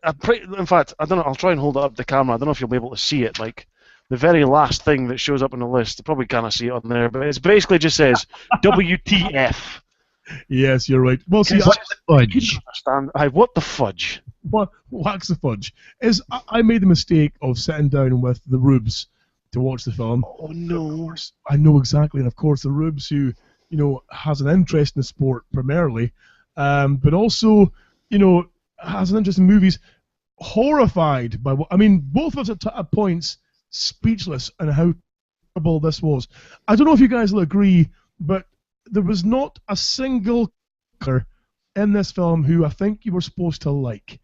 fact, I don't know. I'll try and hold it up to the camera. I don't know if you'll be able to see it. Like the very last thing that shows up on the list, you probably can't see it on there, but it basically just says WTF. Yes, you're right. Well, see, what the fudge? What the fudge? What wax the fudge? I made the mistake of sitting down with the Rubes to watch the film. Oh no! I know exactly, and of course the Rubes, who has an interest in the sport primarily, but also has an interest in movies. Horrified by what I mean, both of us at points speechless on how terrible this was. I don't know if you guys will agree, but there was not a single character in this film who I think you were supposed to like.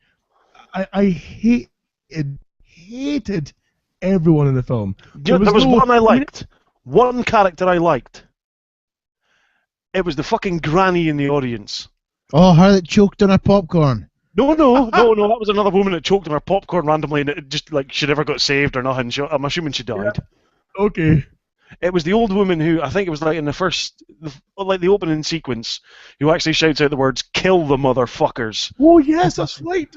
I hated everyone in the film. There was one I liked. One character I liked. It was the fucking granny in the audience. Oh, her that choked on her popcorn. No, that was another woman that choked on her popcorn randomly, and it just like she never got saved or nothing. I'm assuming she died. Yeah. Okay. It was the old woman who, I think it was like in the opening sequence, who actually shouts out the words, "Kill the motherfuckers." Oh yes, that's right.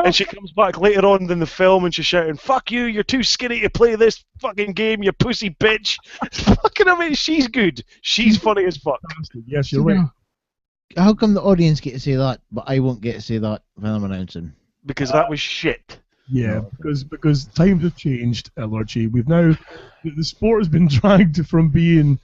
And she comes back later on in the film and she's shouting, "Fuck you, you're too skinny to play this fucking game, you pussy bitch." Fucking, I mean, she's good. She's funny as fuck. Yes, you're right. How come the audience get to say that, but I won't get to say that when I'm announcing? Because that was shit. Yeah, because times have changed, Lurchy. We've now the sport has been dragged from being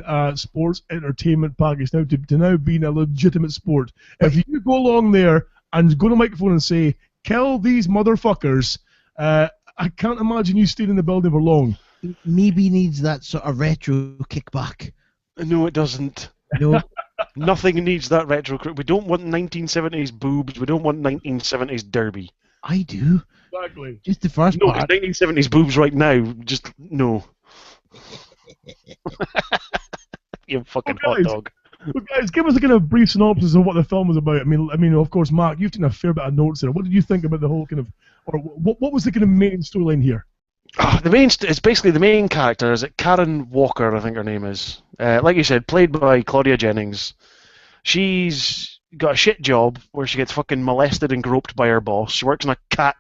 a sports entertainment package to now being a legitimate sport. If you go along there and go to the microphone and say "kill these motherfuckers," I can't imagine you staying in the building for long. Maybe needs that sort of retro kickback. No, it doesn't. No. Nothing needs that retro. We don't want 1970s boobs. We don't want 1970s derby. I do. Exactly. Just the first No, part. 1970s boobs right now. Just no. You fucking hot dog. Well, guys, give us a kind of brief synopsis of what the film was about. I mean, of course, Mark, you've taken a fair bit of notes there. What did you think about the whole kind of, or what was the kind of main storyline here? It's basically the main character. Is it Karen Walker? I think her name is. Like you said, played by Claudia Jennings. She's got a shit job where she gets fucking molested and groped by her boss. She works in a cat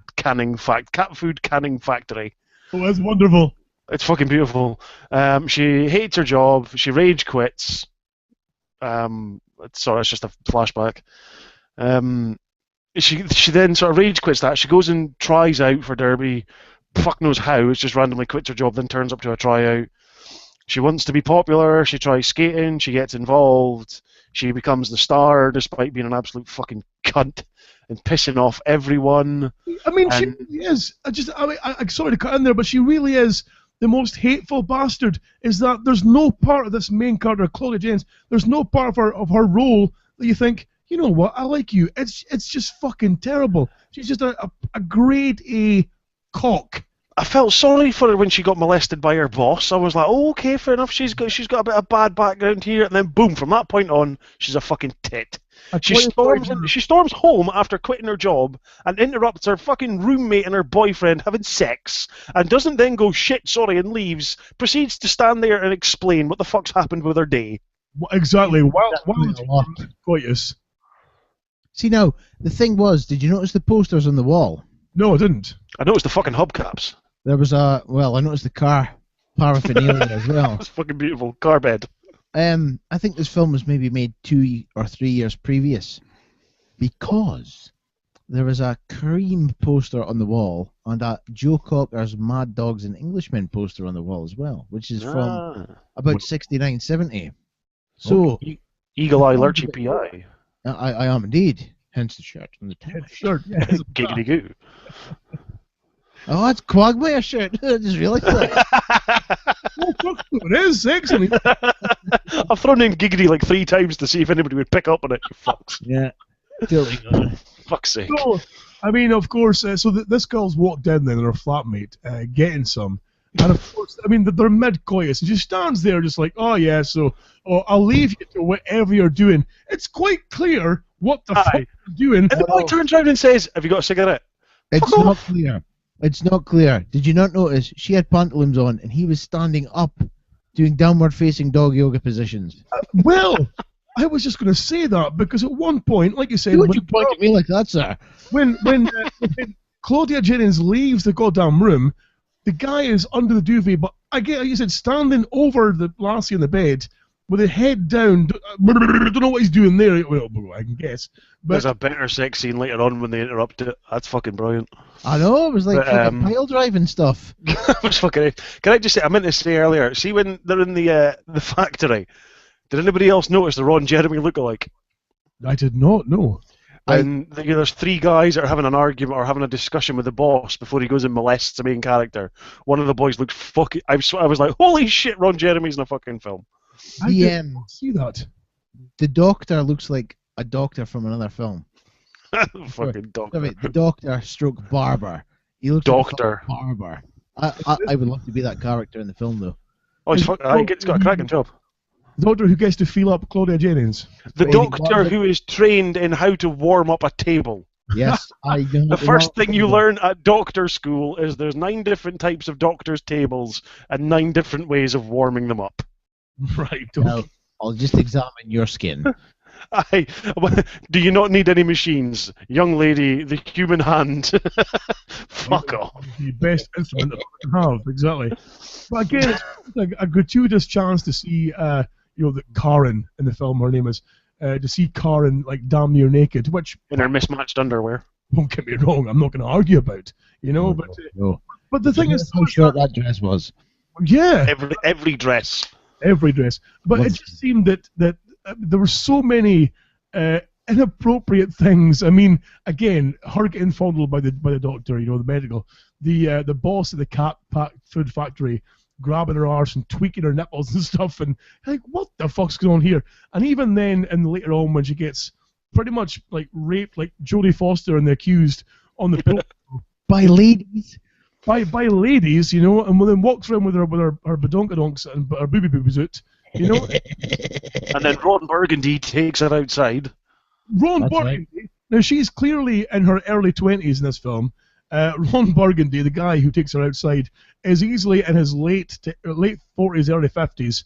food canning factory. Oh, that's wonderful. It's fucking beautiful. She hates her job. She rage quits. Sorry, it's just a flashback. She then sort of rage quits that. She goes and tries out for Derby. Fuck knows how. It's just randomly quits her job, then turns up to a tryout. She wants to be popular. She tries skating. She gets involved. She becomes the star despite being an absolute fucking cunt and pissing off everyone. I mean, she really is. I'm sorry to cut in there, but she really is the most hateful bastard. Is that there's no part of this main character, Claudia Jennings, there's no part of her role that you think, you know what, I like you. It's just fucking terrible. She's just a grade A cock. I felt sorry for her when she got molested by her boss. I was like, oh, okay, fair enough. She's got a bit of bad background here, and then boom, from that point on, she's a fucking tit. She storms home after quitting her job and interrupts her fucking roommate and her boyfriend having sex, and doesn't then go shit sorry and leaves. Proceeds to stand there and explain what the fuck's happened with her day. Exactly. Coitus. See, now the thing was, did you notice the posters on the wall? No, I didn't. I noticed the fucking hubcaps. There was I noticed the car paraphernalia as well. It's fucking beautiful. Car bed. I think this film was maybe made 2 or 3 years previous, because there was a Cream poster on the wall and a Joe Cocker's Mad Dogs and Englishmen poster on the wall as well, which is from about 69, 70. So, Eagle Eye Lurchy PI. I am indeed. Hence the shirt and the tie. Shirt, yeah. Giggity goo. Oh, it's Quagmire shirt. I just realised that. Oh, fuck, it is sexy. I've thrown in Giggity like 3 times to see if anybody would pick up on it, you fucks. Yeah. Totally got it. Fuck's sake. So, I mean, of course, this girl's walked in then, and her flatmate, getting some. And of course, I mean, they're mid-coitus, and she stands there just like, oh yeah, I'll leave you to whatever you're doing. It's quite clear what the fuck you're doing. And the boy turns around and says, have you got a cigarette? It's not clear. It's not clear. Did you not notice she had pantaloons on and he was standing up doing downward-facing dog yoga positions? Well, I was just going to say that because at one point, like you said, Would you point at me like that, sir? when Claudia Jennings leaves the goddamn room, the guy is under the duvet, but again, like you said, standing over the lassie in the bed with his head down. Don't know what he's doing there. Well, I can guess. But there's a better sex scene later on when they interrupt it. That's fucking brilliant. I know, it was like pile driving stuff. Was fucking. Can I just say, I meant to say earlier, see when they're in the factory, did anybody else notice the Ron Jeremy lookalike? I did not know. And there's 3 guys that are having an argument or having a discussion with the boss before he goes and molests the main character. One of the boys looked fucking. I was like, holy shit, Ron Jeremy's in a fucking film. I didn't see that. The doctor looks like a doctor from another film. Fucking doctor. Sorry, the doctor stroke barber. He looks Doctor. like a barber. I would love to be that character in the film, though. Oh, he's got a cracking job. The doctor who gets to feel up Claudia Jennings. The doctor who is trained in how to warm up a table. Yes, I know. The first thing you learn at doctor school is there's 9 different types of doctor's tables and 9 different ways of warming them up. Right. Now, I'll just examine your skin. Do you not need any machines? Young lady, the human hand. Fuck off. The best instrument that we can have, exactly. But again, it's like a gratuitous chance to see, that Karen in the film, her name is, to see Karen like damn near naked, which in her mismatched underwear. Don't get me wrong, I'm not going to argue about, No. But the thing is, how short that dress was. Yeah. Every dress. Every dress. But it just seemed that there were so many inappropriate things. I mean, again, her getting fondled by the doctor, the medical, the boss of the cat food factory grabbing her arse and tweaking her nipples and stuff, and like, what the fuck's going on here? And even then, and later on, when she gets pretty much like raped, like Jodie Foster and The Accused on the pillow by ladies. By ladies, and then walks around with her badonkadonks and her booby boobies out, And then Ron Burgundy takes her outside. Ron Burgundy. Right. Now she's clearly in her early 20s in this film. Ron Burgundy, the guy who takes her outside, is easily in his late 40s, early 50s,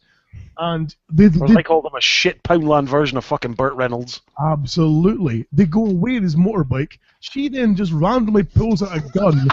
and they call them a shit Poundland version of fucking Burt Reynolds. Absolutely, they go away in his motorbike. She then just randomly pulls out a gun, and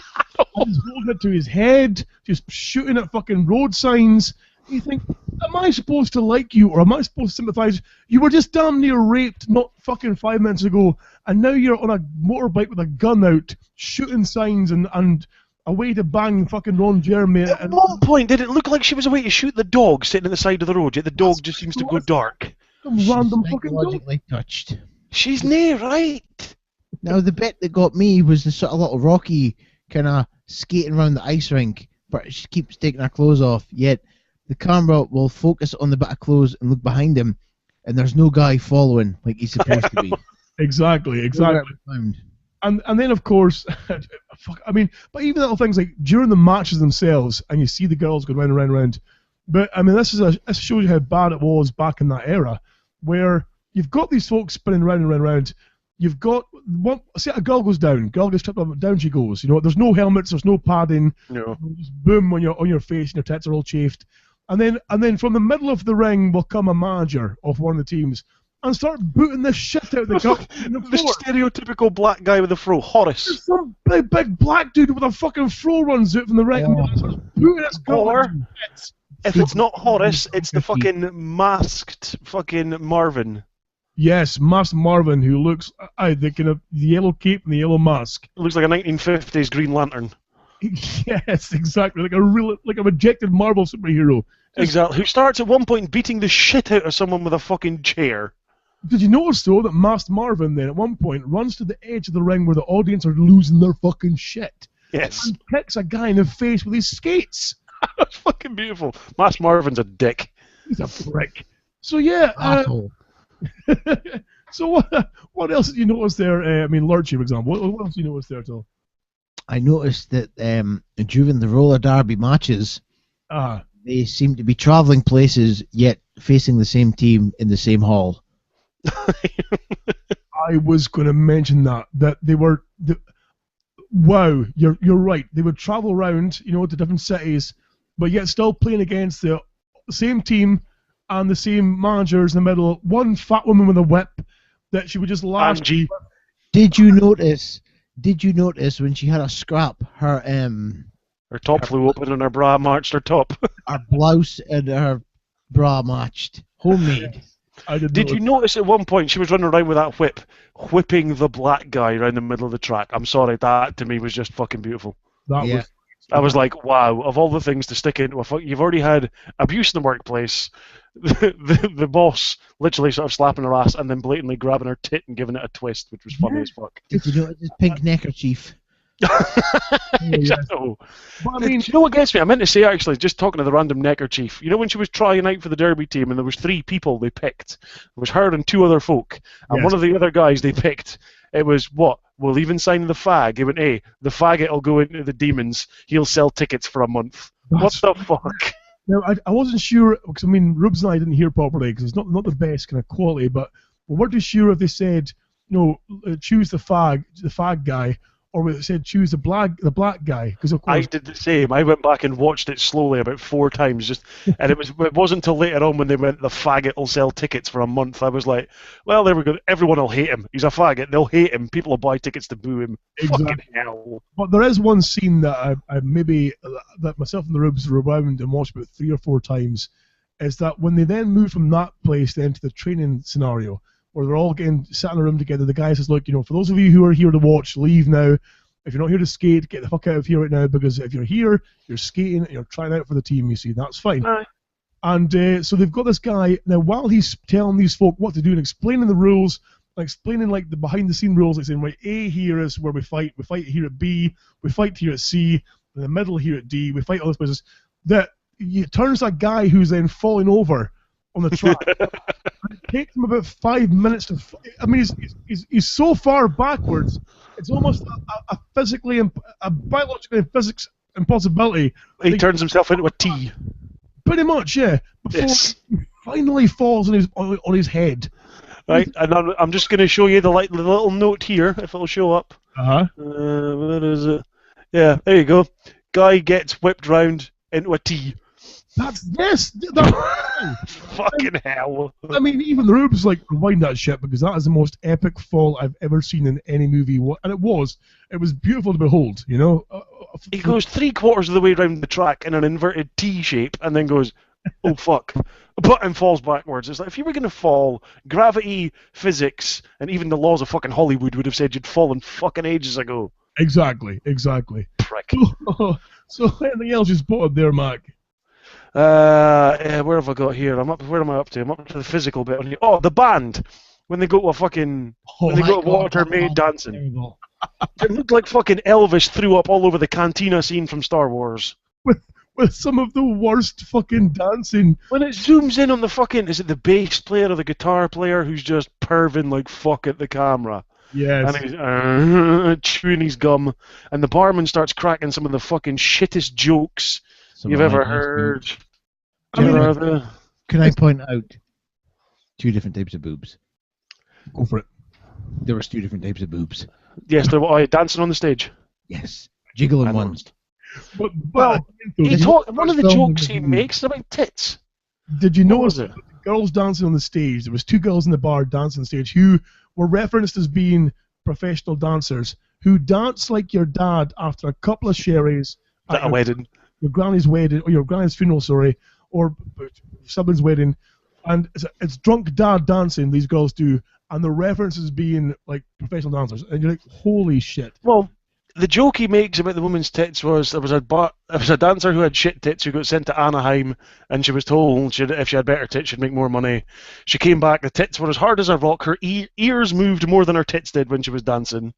holding it to his head, just shooting at fucking road signs. You think, am I supposed to like you, or am I supposed to sympathise? You were just damn near raped not fucking 5 minutes ago, and now you're on a motorbike with a gun out, shooting signs and a way to bang fucking Ron Jeremy. At one point, did it look like she was a way to shoot the dog sitting at the side of the road? Yet the dog just seems to go dark. Some random fucking psychologically touched. She's near right. Now the bit that got me was the sort of little Rocky kind of skating around the ice rink, but she keeps taking her clothes off. Yet the camera will focus on the bit of clothes and look behind him, and there's no guy following like he's supposed to be. Exactly. And then of course, but even little things like during the matches themselves, and you see the girls go round. But I mean, this shows you how bad it was back in that era, where you've got these folks spinning round and round. You've got say a girl goes down, gets tripped up, down she goes. There's no helmets, there's no padding. No. Just boom on your face, and your tits are all chafed. And then from the middle of the ring will come a manager of one of the teams and start booting the shit out of the guy. The stereotypical black guy with a fro, Horace. There's some big black dude with a fucking fro runs out from the ring and starts booting his or if it's not Horace, it's the fucking masked fucking Marvin. Yes, Masked Marvin, who looks the kind of the yellow cape and the yellow mask. It looks like a 1950s Green Lantern. Yes, exactly, like a rejected Marvel superhero. Exactly. Who starts at one point beating the shit out of someone with a fucking chair. Did you notice though that Masked Marvin then at one point runs to the edge of the ring where the audience are losing their fucking shit? Yes. And kicks a guy in the face with his skates. That's fucking beautiful. Masked Marvin's a dick. He's a prick. So yeah. Asshole. So what else did you notice there? I mean, Lurchy, for example. What else did you notice there, Till? I noticed that during the roller derby matches, they seem to be travelling places yet facing the same team in the same hall. I was going to mention that they were. Wow, you're right. They would travel around, to different cities, but yet still playing against the same team and the same managers in the middle. One fat woman with a whip that she would just lash. Angie. Did you notice when she had a scrap, her top flew open and her bra matched her top. her blouse and her bra matched, homemade. Did you notice at one point she was running around with that whip, whipping the black guy around the middle of the track? I'm sorry, that to me was just fucking beautiful. I was like, wow, of all the things to stick into a you've already had abuse in the workplace, the boss literally sort of slapping her ass and then blatantly grabbing her tit and giving it a twist, which was funny as fuck. Did you notice his pink neckerchief? No. But, I mean, do you know what gets me? I meant to say actually, just talking to the random neckerchief. You know when she was trying out for the Derby team and there was 3 people they picked. It was her and 2 other folk, and one of the other guys they picked. It was what? We'll even sign the fag. He went, hey, the faggot will go into the demons. He'll sell tickets for a month. What the fuck? Now, I wasn't sure, because I mean, Rubes and I didn't hear properly, because it's not the best kind of quality, but we weren't too sure if they said, choose the fag guy, or they said choose the black guy, because of course I did the same. I went back and watched it slowly about 4 times, and it wasn't until later on when they went, the faggot will sell tickets for a month. I was like, well, there we go. Everyone will hate him. He's a faggot. They'll hate him. People will buy tickets to boo him. Exactly. Fucking hell. But there is one scene that I maybe that myself and the Rubes rewound and watched about 3 or 4 times, is that when they then move from that place then to the training scenario, where they're all sat in a room together, the guy says, look, for those of you who are here to watch, leave now. If you're not here to skate, get the fuck out of here right now, because if you're here, you're skating, and you're trying out for the team, you see, that's fine. Right. And so they've got this guy, now while he's telling these folk what to do and explaining the rules, explaining like the behind-the-scene rules, like saying, right, A here is where we fight here at B, we fight here at C, in the middle here at D, we fight all those places, that it turns that guy who's then falling over on the track. It takes him about 5 minutes to. I mean, he's so far backwards. It's almost a physically, a biological physics impossibility. He turns himself into a T. Pretty much, yeah. Before he finally falls on his head. Right, and I'm just going to show you the little note here, if it'll show up. Where is it? Yeah, there you go. Guy gets whipped round into a T. Fucking hell. I mean, even the Rubes rewind that shit, because that is the most epic fall I've ever seen in any movie, and it was beautiful to behold, He goes 3/4 of the way around the track in an inverted T shape, and then goes, oh fuck, and falls backwards. It's like, if you were going to fall, gravity, physics, and even the laws of fucking Hollywood would have said you'd fallen fucking ages ago. Exactly. Prick. So anything else you spotted there, Mac? Where have I got here? Where am I up to? I'm up to the physical bit on here. Oh, the band. When they go to Water Maid dancing. It looked like fucking Elvis threw up all over the cantina scene from Star Wars. With some of the worst fucking dancing. When it zooms in on the fucking, is it the bass player or the guitar player who's just perving like fuck at the camera? Yes. And he's chewing his gum, and the barman starts cracking some of the fucking shittest jokes you've ever heard. Can I point out 2 different types of boobs? Go for it. There was 2 different types of boobs. Yes, they were dancing on the stage. Yes, jiggling ones. But one of the jokes he makes is about tits. Did you notice it? Girls dancing on the stage. There was 2 girls in the bar dancing on the stage who were referenced as being professional dancers who dance like your dad after a couple of sherries at a wedding. Your granny's wedding, or your granny's funeral, sorry, or someone's wedding, And it's drunk dad dancing these girls do, and the references being like professional dancers, and you're like, holy shit. Well, the joke he makes about the woman's tits was there was a dancer who had shit tits who got sent to Anaheim, and she was told if she had better tits she'd make more money. She came back, the tits were as hard as a rock, her ears moved more than her tits did when she was dancing.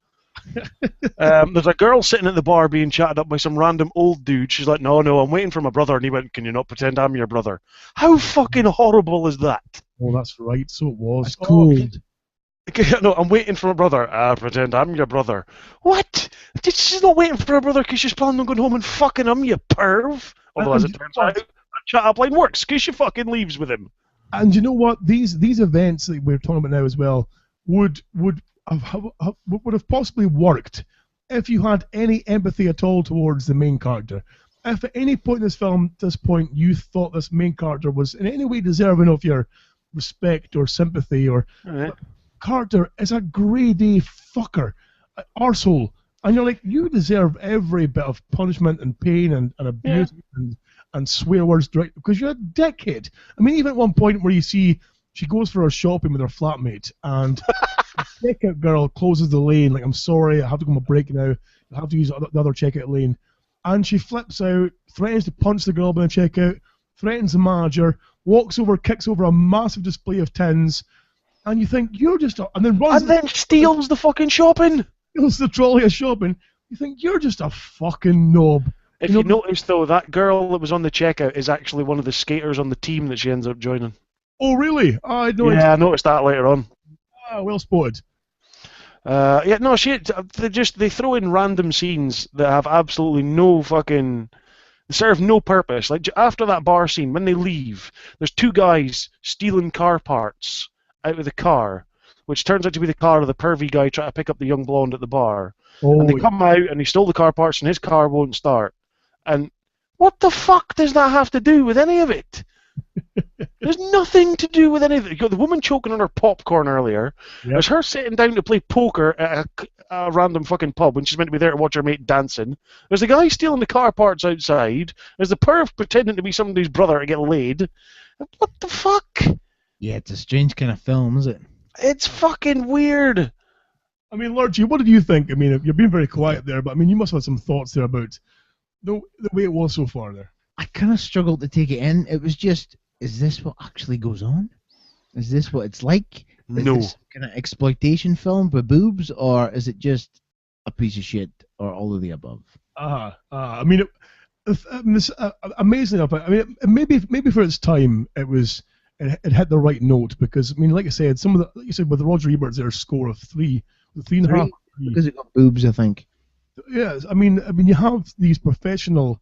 There's a girl sitting at the bar being chatted up by some random old dude. She's like, no, I'm waiting for my brother, and he went, can you not pretend I'm your brother? How fucking horrible is that? Oh, that's right, so it was. It's cold. No, I'm waiting for my brother. Pretend I'm your brother. What? She's not waiting for her brother because she's planning on going home and fucking him, you perv. Although, as it turns out, that chat-up line works because she fucking leaves with him. And you know what? These events that we're talking about now as well would have possibly worked if you had any empathy at all towards the main character. If at any point in this film, at this point, you thought this main character was in any way deserving of your respect or sympathy, or character is a grade A fucker, arsehole, and you're like, you deserve every bit of punishment and pain and abuse and swear words direct because you're a dickhead. I mean, even at one point where you see she goes for her shopping with her flatmate, and the checkout girl closes the lane, like, I'm sorry, I have to go on a break now, I have to use the other checkout lane, and she flips out, threatens to punch the girl by the checkout, threatens the manager, walks over, kicks over a massive display of tins, and you think you're just and then runs and then steals the fucking shopping. Steals the trolley of shopping. You think you're just a fucking knob. If you notice though, that girl that was on the checkout is actually one of the skaters on the team that she ends up joining. Oh really? I noticed that later on. Ah, well spotted. They throw in random scenes that have absolutely no fucking. They serve no purpose. Like after that bar scene, when they leave, there's two guys stealing car parts out of the car, which turns out to be the car of the pervy guy trying to pick up the young blonde at the bar. Oh, and they come out and he stole the car parts and his car won't start. And what the fuck does that have to do with any of it? There's nothing to do with any of it. You got the woman choking on her popcorn earlier. Yep. There's her sitting down to play poker at a random fucking pub when she's meant to be there to watch her mate dancing. There's the guy stealing the car parts outside. There's the perv pretending to be somebody's brother to get laid. What the fuck? Yeah, it's a strange kind of film, is it? It's fucking weird. I mean, Lord G, what did you think? I mean, you're being very quiet there, but I mean, you must have some thoughts there about the way it was so far there. I kind of struggled to take it in. It was just, is this what actually goes on? Is this what it's like? Is this kind of exploitation film with boobs, or is it just a piece of shit, or all of the above? I mean, amazingly enough, I mean, maybe for its time, it hit the right note because, I mean, like I said, like you said, with Roger Ebert's their score of 3.5. Because it got boobs, I think. Yes, I mean, you have these professional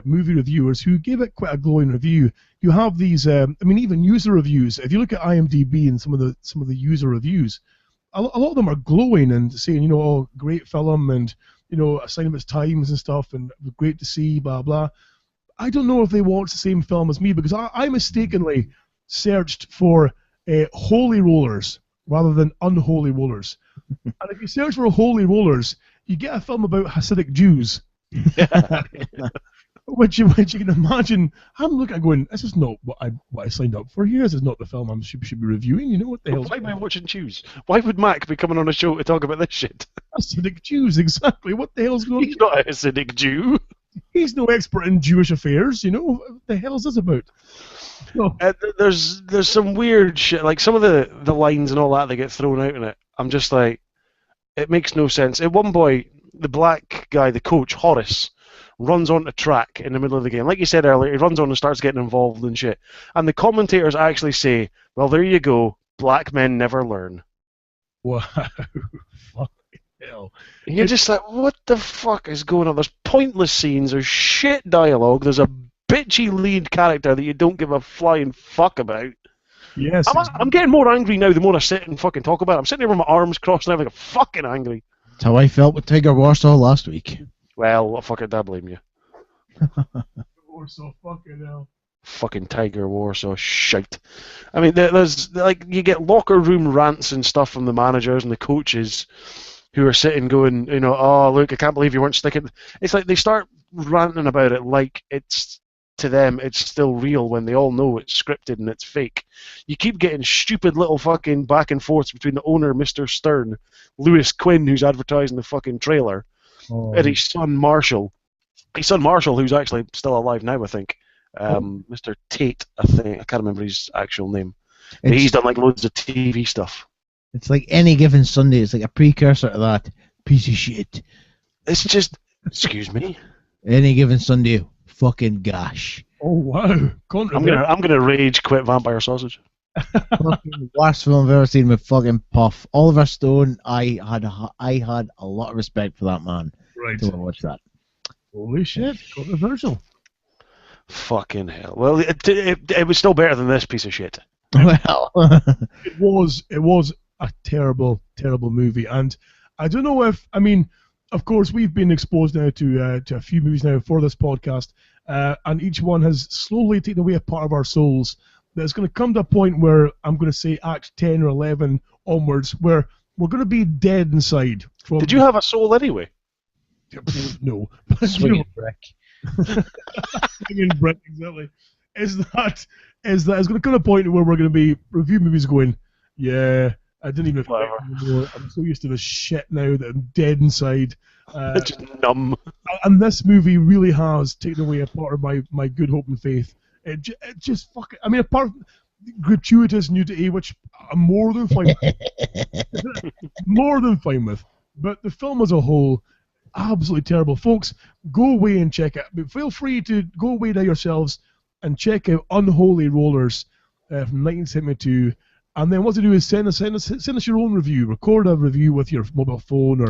movie reviewers who give it quite a glowing review. You have these, even user reviews. If you look at IMDb and some of the user reviews, a lot of them are glowing and saying, oh, great film, and a sign of its times and stuff, and great to see, blah blah. I don't know if they watched the same film as me because I mistakenly searched for holy rollers rather than unholy rollers. And if you search for holy rollers, you get a film about Hasidic Jews. which you can imagine. I'm looking at going, this is not what I signed up for here. This is not the film I should be reviewing. What the hell? Why am I watching Jews? Why would Mac be coming on a show to talk about this shit? Hasidic Jews, exactly. What the hell's going on? He's not a Hasidic Jew. He's no expert in Jewish affairs, What the hell is this about? No. There's some weird shit, like some of the lines and all that get thrown out in it. I'm just like, it makes no sense. At one point, the black guy, the coach, Horace, runs onto track in the middle of the game. Like you said earlier, he runs on and starts getting involved and shit. And the commentators actually say, well, there you go, black men never learn. Wow. Fuck hell. And you're just like, what the fuck is going on? There's pointless scenes, there's shit dialogue, there's a bitchy lead character that you don't give a flying fuck about. Yes. I'm getting more angry now the more I sit and fucking talk about it. I'm sitting there with my arms crossed and I'm like fucking angry. That's how I felt with Tiger Warsaw last week. Well, fuck it, I blame you. Warsaw, fucking hell. Fucking Tiger Warsaw, shite. I mean, there's like, you get locker room rants and stuff from the managers and the coaches who are sitting going, oh, look, I can't believe you weren't sticking. It's like they start ranting about it like it's to them it's still real when they all know it's scripted and it's fake. You keep getting stupid little fucking back and forths between the owner, Mr. Stern, Lewis Quinn, who's advertising the fucking trailer, and his son Marshall. His son Marshall, who's actually still alive now, I think. Mr. Tate, I think. I can't remember his actual name. But he's done like loads of TV stuff. It's like Any Given Sunday. It's like a precursor to that. Piece of shit. It's just, excuse me. Any Given Sunday. Fucking gosh. Oh wow. I'm gonna rage quit Vampire Sausage. Fucking worst film I've ever seen with fucking Puff. Oliver Stone. I had a lot of respect for that man. Right. To watch that. Holy shit. Controversial. Fucking hell. Well, it was still better than this piece of shit. Well. It was a terrible, terrible movie, and I don't know if, I mean, of course we've been exposed now to a few movies now for this podcast, and each one has slowly taken away a part of our souls. There's going to come to a point where I'm going to say Act 10 or 11 onwards, where we're going to be dead inside. Did you have a soul anyway? No. Swinging brick. Swinging brick, exactly. Is that it's going to come to a point where we're going to be review movies going, yeah, I didn't even expect it anymore. I'm so used to this shit now that I'm dead inside. It's just numb. And this movie really has taken away a part of my good hope and faith. It just fucking, I mean, apart from gratuitous nudity, which I'm more than fine with. More than fine with. But the film as a whole, absolutely terrible. Folks, go away and check it. But feel free to go away now yourselves and check out Unholy Rollers from 1972. And then what to do is send us your own review. Record a review with your mobile phone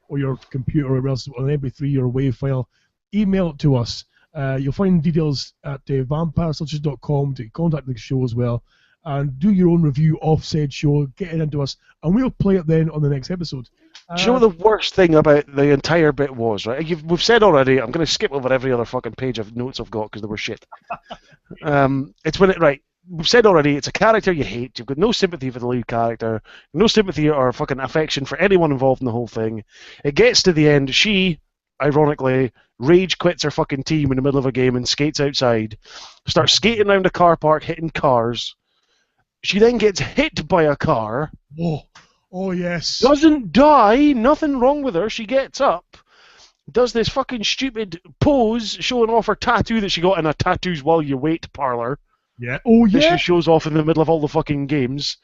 or your computer or else on an MP3 or a WAV file. Email it to us. You'll find details at vampiresausage.com to contact the show as well. And do your own review of said show. Get it into us. And we'll play it then on the next episode. Do you know what the worst thing about the entire bit was, right? We've said already, I'm going to skip over every other fucking page of notes I've got because they were shit. It's when right, we've said already, it's a character you hate, you've got no sympathy for the lead character, no sympathy or fucking affection for anyone involved in the whole thing. It gets to the end, she, ironically, rage quits her fucking team in the middle of a game and skates outside, starts skating around a car park, hitting cars. She then gets hit by a car. Whoa. Oh, yes. Doesn't die, nothing wrong with her. She gets up, does this fucking stupid pose showing off her tattoo that she got in a tattoos while you wait parlor. Yeah. Oh, yeah. That she shows off in the middle of all the fucking games.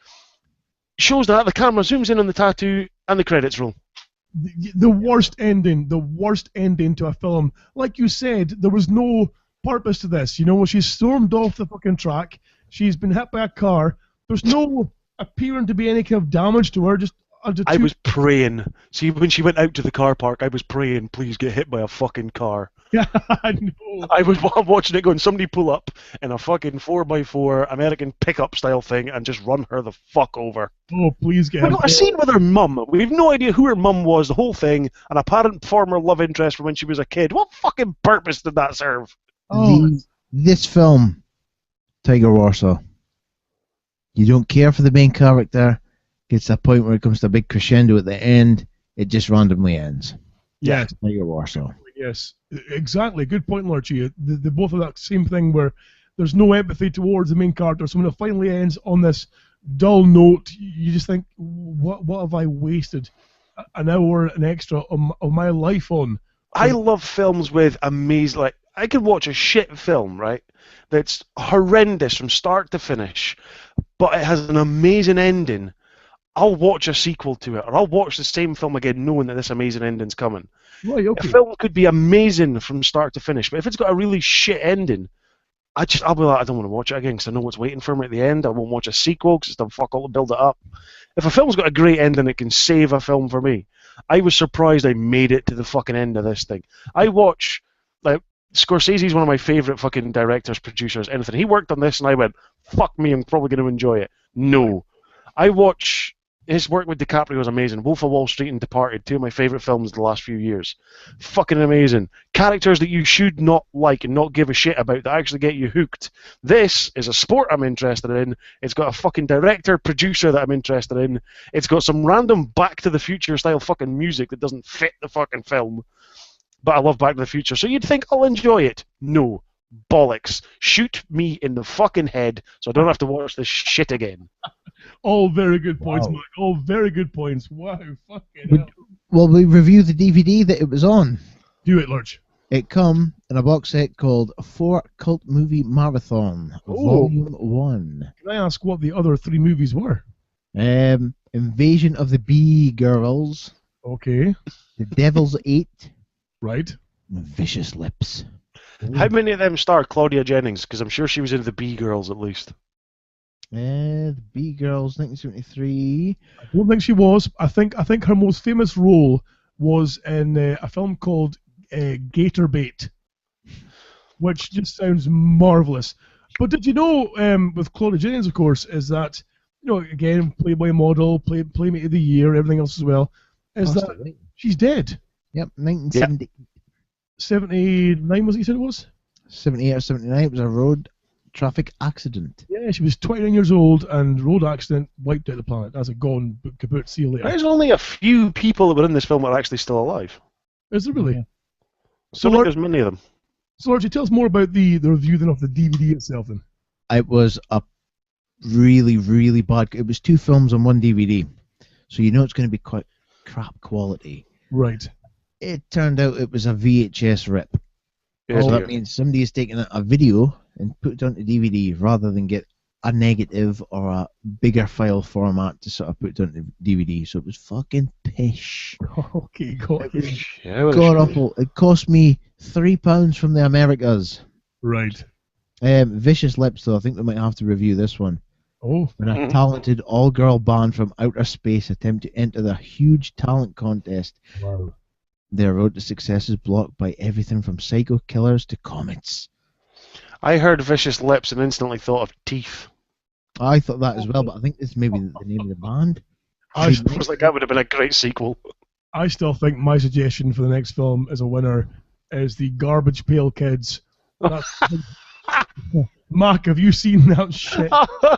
Shows that, the camera zooms in on the tattoo, and the credits roll. The worst ending to a film. Like you said, there was no purpose to this. You know, she stormed off the fucking track. She's been hit by a car. There's no appearing to be any kind of damage to her. Just I was praying. See, when she went out to the car park, I was praying, please get hit by a fucking car. Yeah, I know. I was watching it going, somebody pull up in a fucking 4x4 American pickup style thing and just run her the fuck over. Oh, please get We got a scene with her mum. We have no idea who her mum was, the whole thing, an apparent former love interest from when she was a kid. What fucking purpose did that serve? This film, Tiger Warsaw, you don't care for the main character, gets to a point where it comes to a big crescendo at the end, it just randomly ends. Yes. Tiger Warsaw. Yes, exactly. Good point, Lurchie. They both have that same thing where there's no empathy towards the main character, so when it finally ends on this dull note, you just think, what have I wasted an hour and extra of my life on? I love films with amazing, like, I could watch a shit film, right, that's horrendous from start to finish, but it has an amazing ending. I'll watch a sequel to it, or I'll watch the same film again knowing that this amazing ending's coming. Right, okay. A film could be amazing from start to finish, but if it's got a really shit ending, I'll be like, I don't want to watch it again because I know what's waiting for me at the end. I won't watch a sequel because it's done fuck all to build it up. If a film's got a great ending, it can save a film for me. I was surprised I made it to the fucking end of this thing. I watch, like, Scorsese's one of my favourite fucking directors, producers, anything. He worked on this and I went, fuck me, I'm probably going to enjoy it. No. I watch... His work with DiCaprio is amazing. Wolf of Wall Street and Departed, two of my favourite films of the last few years. Fucking amazing. Characters that you should not like and not give a shit about that actually get you hooked. This is a sport I'm interested in. It's got a fucking director, producer that I'm interested in. It's got some random Back to the Future style fucking music that doesn't fit the fucking film. But I love Back to the Future, so you'd think I'll enjoy it. No. bollocks. Shoot me in the fucking head so I don't have to watch this shit again. All very good points, Wow. Mark. All very good points. Wow, fucking Would- hell. Well, we review the DVD that it was on. Do it, Lurch. It come in a box set called 4 Cult Movie Marathon, Oh. Volume 1. Can I ask what the other 3 movies were? Invasion of the Bee Girls, Okay, The Devil's 8, right. and Vicious Lips. How many of them star Claudia Jennings? Because I'm sure she was in the B Girls at least. The Bee Girls, 1973. I don't think she was. I think her most famous role was in a film called Gator Bait, which just sounds marvelous. But did you know, with Claudia Jennings, of course, is that, again, Playboy model, Playmate of the Year, everything else as well, is Passed that away. she's dead. Yep, 1970, 79 was it you said it was? 78 or 79. It was a road traffic accident. Yeah, she was 29 years old and road accident wiped out the planet. That's a gone kaput, see you later. There's only a few people that were in this film that are actually still alive. Is there really? Yeah. So Lord- there's many of them. So, Archie, tell us more about the review then of the DVD itself then. It was a really, really bad. It was 2 films on 1 DVD, so you know it's going to be quite crap quality. Right. It turned out it was a VHS rip. Yeah, So dear. that means somebody has taken a video and put it onto DVD rather than get a negative or a bigger file format to sort of put it onto DVD. So it was fucking pish. Okay, got you. Yeah, well, God it should be. awful. It cost me £3 from the Americas. Right. Vicious Lips, though, I think we might have to review this one. Oh, When a Mhm. talented all-girl band from outer space attempt to enter the huge talent contest, wow. their road to success is blocked by everything from psycho killers to comets. I heard Vicious Lips and instantly thought of Teeth. I thought that as well, but I think this may be the name of the band. I, I was like, that would have been a great sequel. I still think my suggestion for the next film as a winner is the Garbage Pail Kids. That's, Mark, have you seen that shit?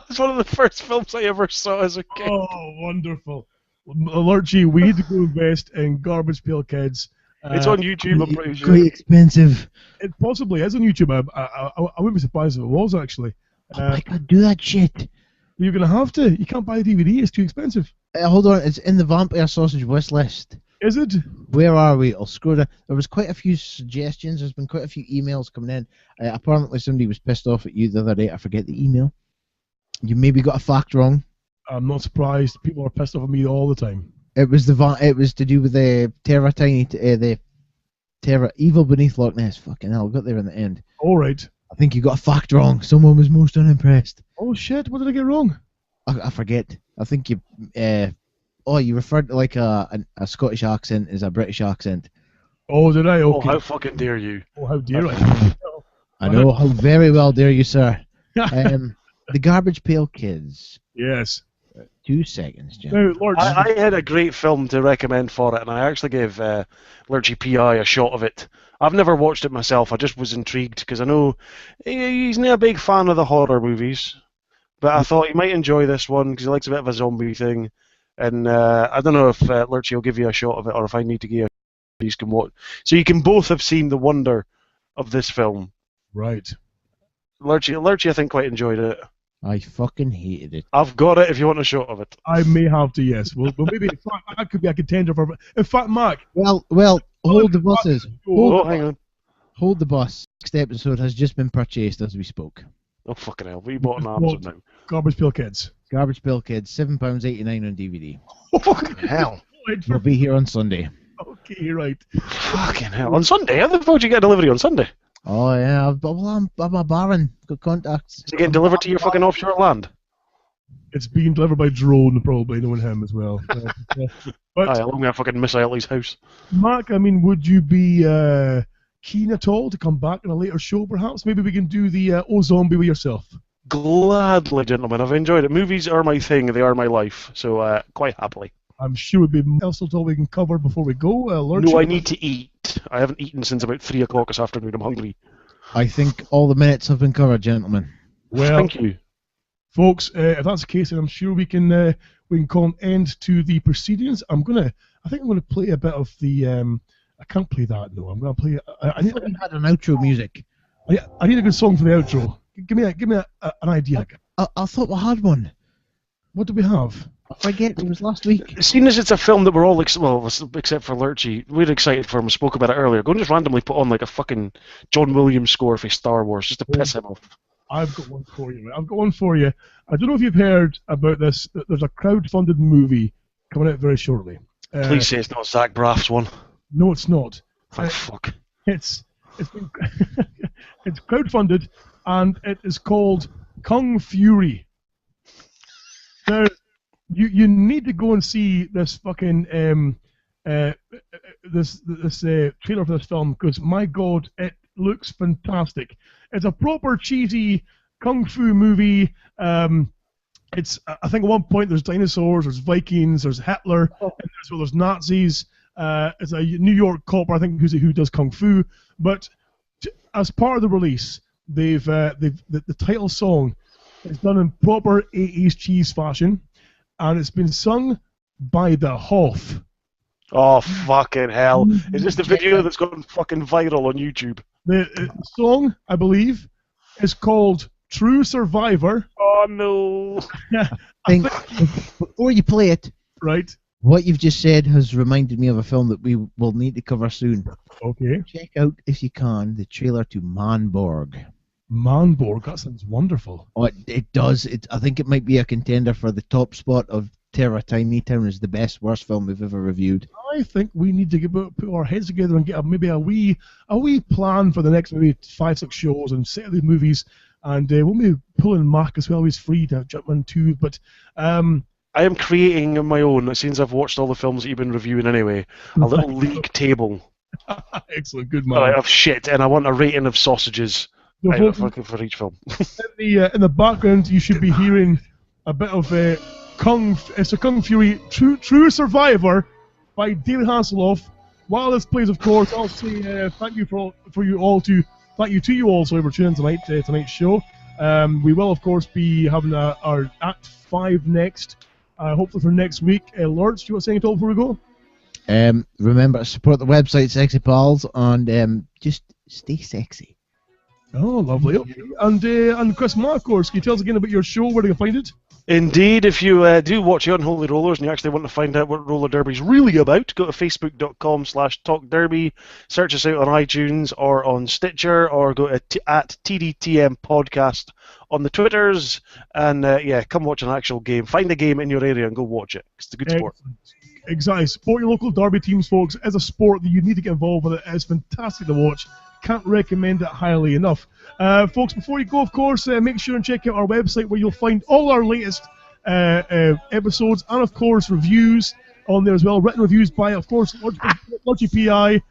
It's one of the first films I ever saw as a kid. Oh, wonderful. Lurchy, we need to go invest in Garbage Pail Kids. It's on YouTube, I'm pretty sure. Quite expensive. It possibly is on YouTube. I wouldn't be surprised if it was, actually. Oh my god, do that shit. You're going to have to. You can't buy a DVD. It's too expensive. Hold on, it's in the Vampire Sausage wish list. Is it? Where are we? I'll scroll down. There was quite a few suggestions. There's been quite a few emails coming in. Apparently somebody was pissed off at you the other day. I forget the email. You maybe got a fact wrong. I'm not surprised. People are pissed off at me all the time. It was it was to do with the Terra the Terra Evil Beneath Loch Ness. Fucking hell, got there in the end. All right. I think you got a fact wrong. Someone was most unimpressed. Oh, shit. What did I get wrong? I forget. I think you you referred to like a Scottish accent as a British accent. Oh, did I? Oh, Okay. how fucking dare you. Oh, how dare I? I know how very well dare you, sir. The Garbage Pail Kids. Yes. 2 seconds, Jim. Now, Lord, I had a great film to recommend for it, and I actually gave Lurchy P.I. a shot of it. I've never watched it myself. I just was intrigued because I know he's not a big fan of the horror movies, but I thought he might enjoy this one because he likes a bit of a zombie thing. And I don't know if Lurchy will give you a shot of it or if I need to give you a shot. Can watch. So you can both have seen the wonder of this film. right. Lurchy, I think, quite enjoyed it. I fucking hated it. I've got it if you want a shot of it. I may have to, yes. Well, maybe in fact, that could be a contender for. In fact, Mark. Well, hold the buses. Oh, hang on. Hold the bus. Next episode has just been purchased as we spoke. Oh, fucking hell. We bought an Amazon now. Garbage Pail Kids. Garbage Pail Kids, £7.89 on DVD. Fucking hell. Right, We'll be here on Sunday. okay, right. Fucking hell. On Sunday? How the fuck do you get a delivery on Sunday? Oh yeah, I'm a baron. Got contacts. Is it getting delivered to your fucking offshore land? It's being delivered by drone, probably, knowing him as well. But, Aye, along that fucking missile at his house. Mark, I mean, would you be keen at all to come back in a later show, perhaps? Maybe we can do the Oh Zombie with yourself. Gladly, gentlemen. I've enjoyed it. Movies are my thing. They are my life. So, quite happily. I'm sure it would be else at all we can cover before we go. Lord No, Chief? I need to eat. I haven't eaten since about 3 o'clock this afternoon. I'm hungry. I think all the minutes have been covered, gentlemen. Well, Thank you. folks, if that's the case, then I'm sure we can call an end to the proceedings. I think I'm gonna play a bit of the. I can't play that. No, I'm gonna play. I I thought we had an outro music. I need a good song for the outro. Give me an idea. I thought we had one. What do we have? I forget, it was last week. Seeing as it's a film that we're all, except for Lurchy, we're excited for him. We spoke about it earlier. Go and just randomly put on like a fucking John Williams score for Star Wars just to piss him off. I've got one for you. I've got one for you. I don't know if you've heard about this. There's a crowd-funded movie coming out very shortly. Please say it's not Zach Braff's one. No, it's not. Oh, fuck. It's been it's crowd-funded, and it is called Kung Fury. Now, you need to go and see this fucking this trailer for this film, because my god, it looks fantastic. It's a proper cheesy kung fu movie. It's, I think at one point there's dinosaurs, there's Vikings, there's Hitler, and there's Nazis. It's a New York cop, I think, who does kung fu. But as part of the release, the title song is done in proper 80s cheese fashion, and it's been sung by the Hoff. Oh, fucking hell. Is this the video that's gone fucking viral on YouTube? The song, I believe, is called True Survivor. Oh, no. Before you play it, right? What you've just said has reminded me of a film that we will need to cover soon. Okay. Check out, if you can, the trailer to Manborg. Manborg, that sounds wonderful. Oh, it does. I think it might be a contender for the top spot of Terror Tiny Town as the best, worst film we've ever reviewed. I think we need to put our heads together and get maybe a wee plan for the next maybe 5-6 shows and set these movies, and we'll maybe pull in Mark as well. He's free to jump in too. But I am creating my own, since I've watched all the films that you've been reviewing anyway, a little league table. Excellent, good man. Of shit, and I want a rating of sausages for each film. In the background, you should be hearing a bit of Kung Fury True Survivor by David Hasselhoff. While this plays, of course, I'll say thank you to you all for tuning in tonight's show. We will, of course, be having our Act 5 next, hopefully for next week. Lawrence, do you want to say anything before we go? Remember to support the website Sexy Pals, and just stay sexy. Oh, lovely. Okay. And Chris Markors, can you tell us again about your show? Where do you find it? Indeed, if you do watch Unholy Rollers and you actually want to find out what roller derby's really about, go to facebook.com/talkderby, search us out on iTunes or on Stitcher, or go to at TDTM Podcast on the Twitters, and come watch an actual game. Find a game in your area and go watch it. It's a good sport. Exactly. Support your local derby teams, folks. As a sport that you need to get involved with, it's fantastic to watch. Can't recommend it highly enough. Folks, before you go, of course, make sure and check out our website where you'll find all our latest episodes and, of course, reviews on there as well. Written reviews by, of course, Lodgy PI,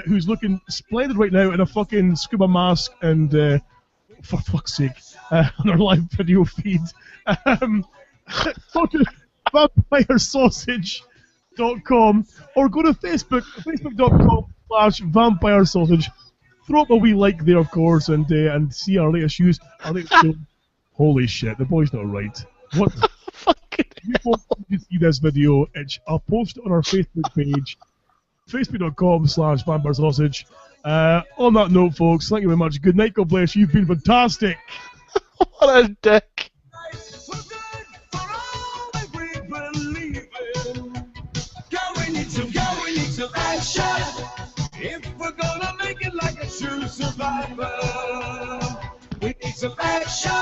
who's looking splendid right now in a fucking scuba mask and, for fuck's sake, on our live video feed. Go to vampiresausage.com or go to facebook.com/vampiresausage. Throw up a wee like there, of course, and see our latest shows. Holy shit, the boy's not right. What? You folks need to see this video. I'll post it on our Facebook page, facebook.com/vampiresausage. On that note, folks, thank you very much. Good night, God bless you. You've been fantastic. What a dick. We need some action if we're gonna make it like a true survivor. We need some action.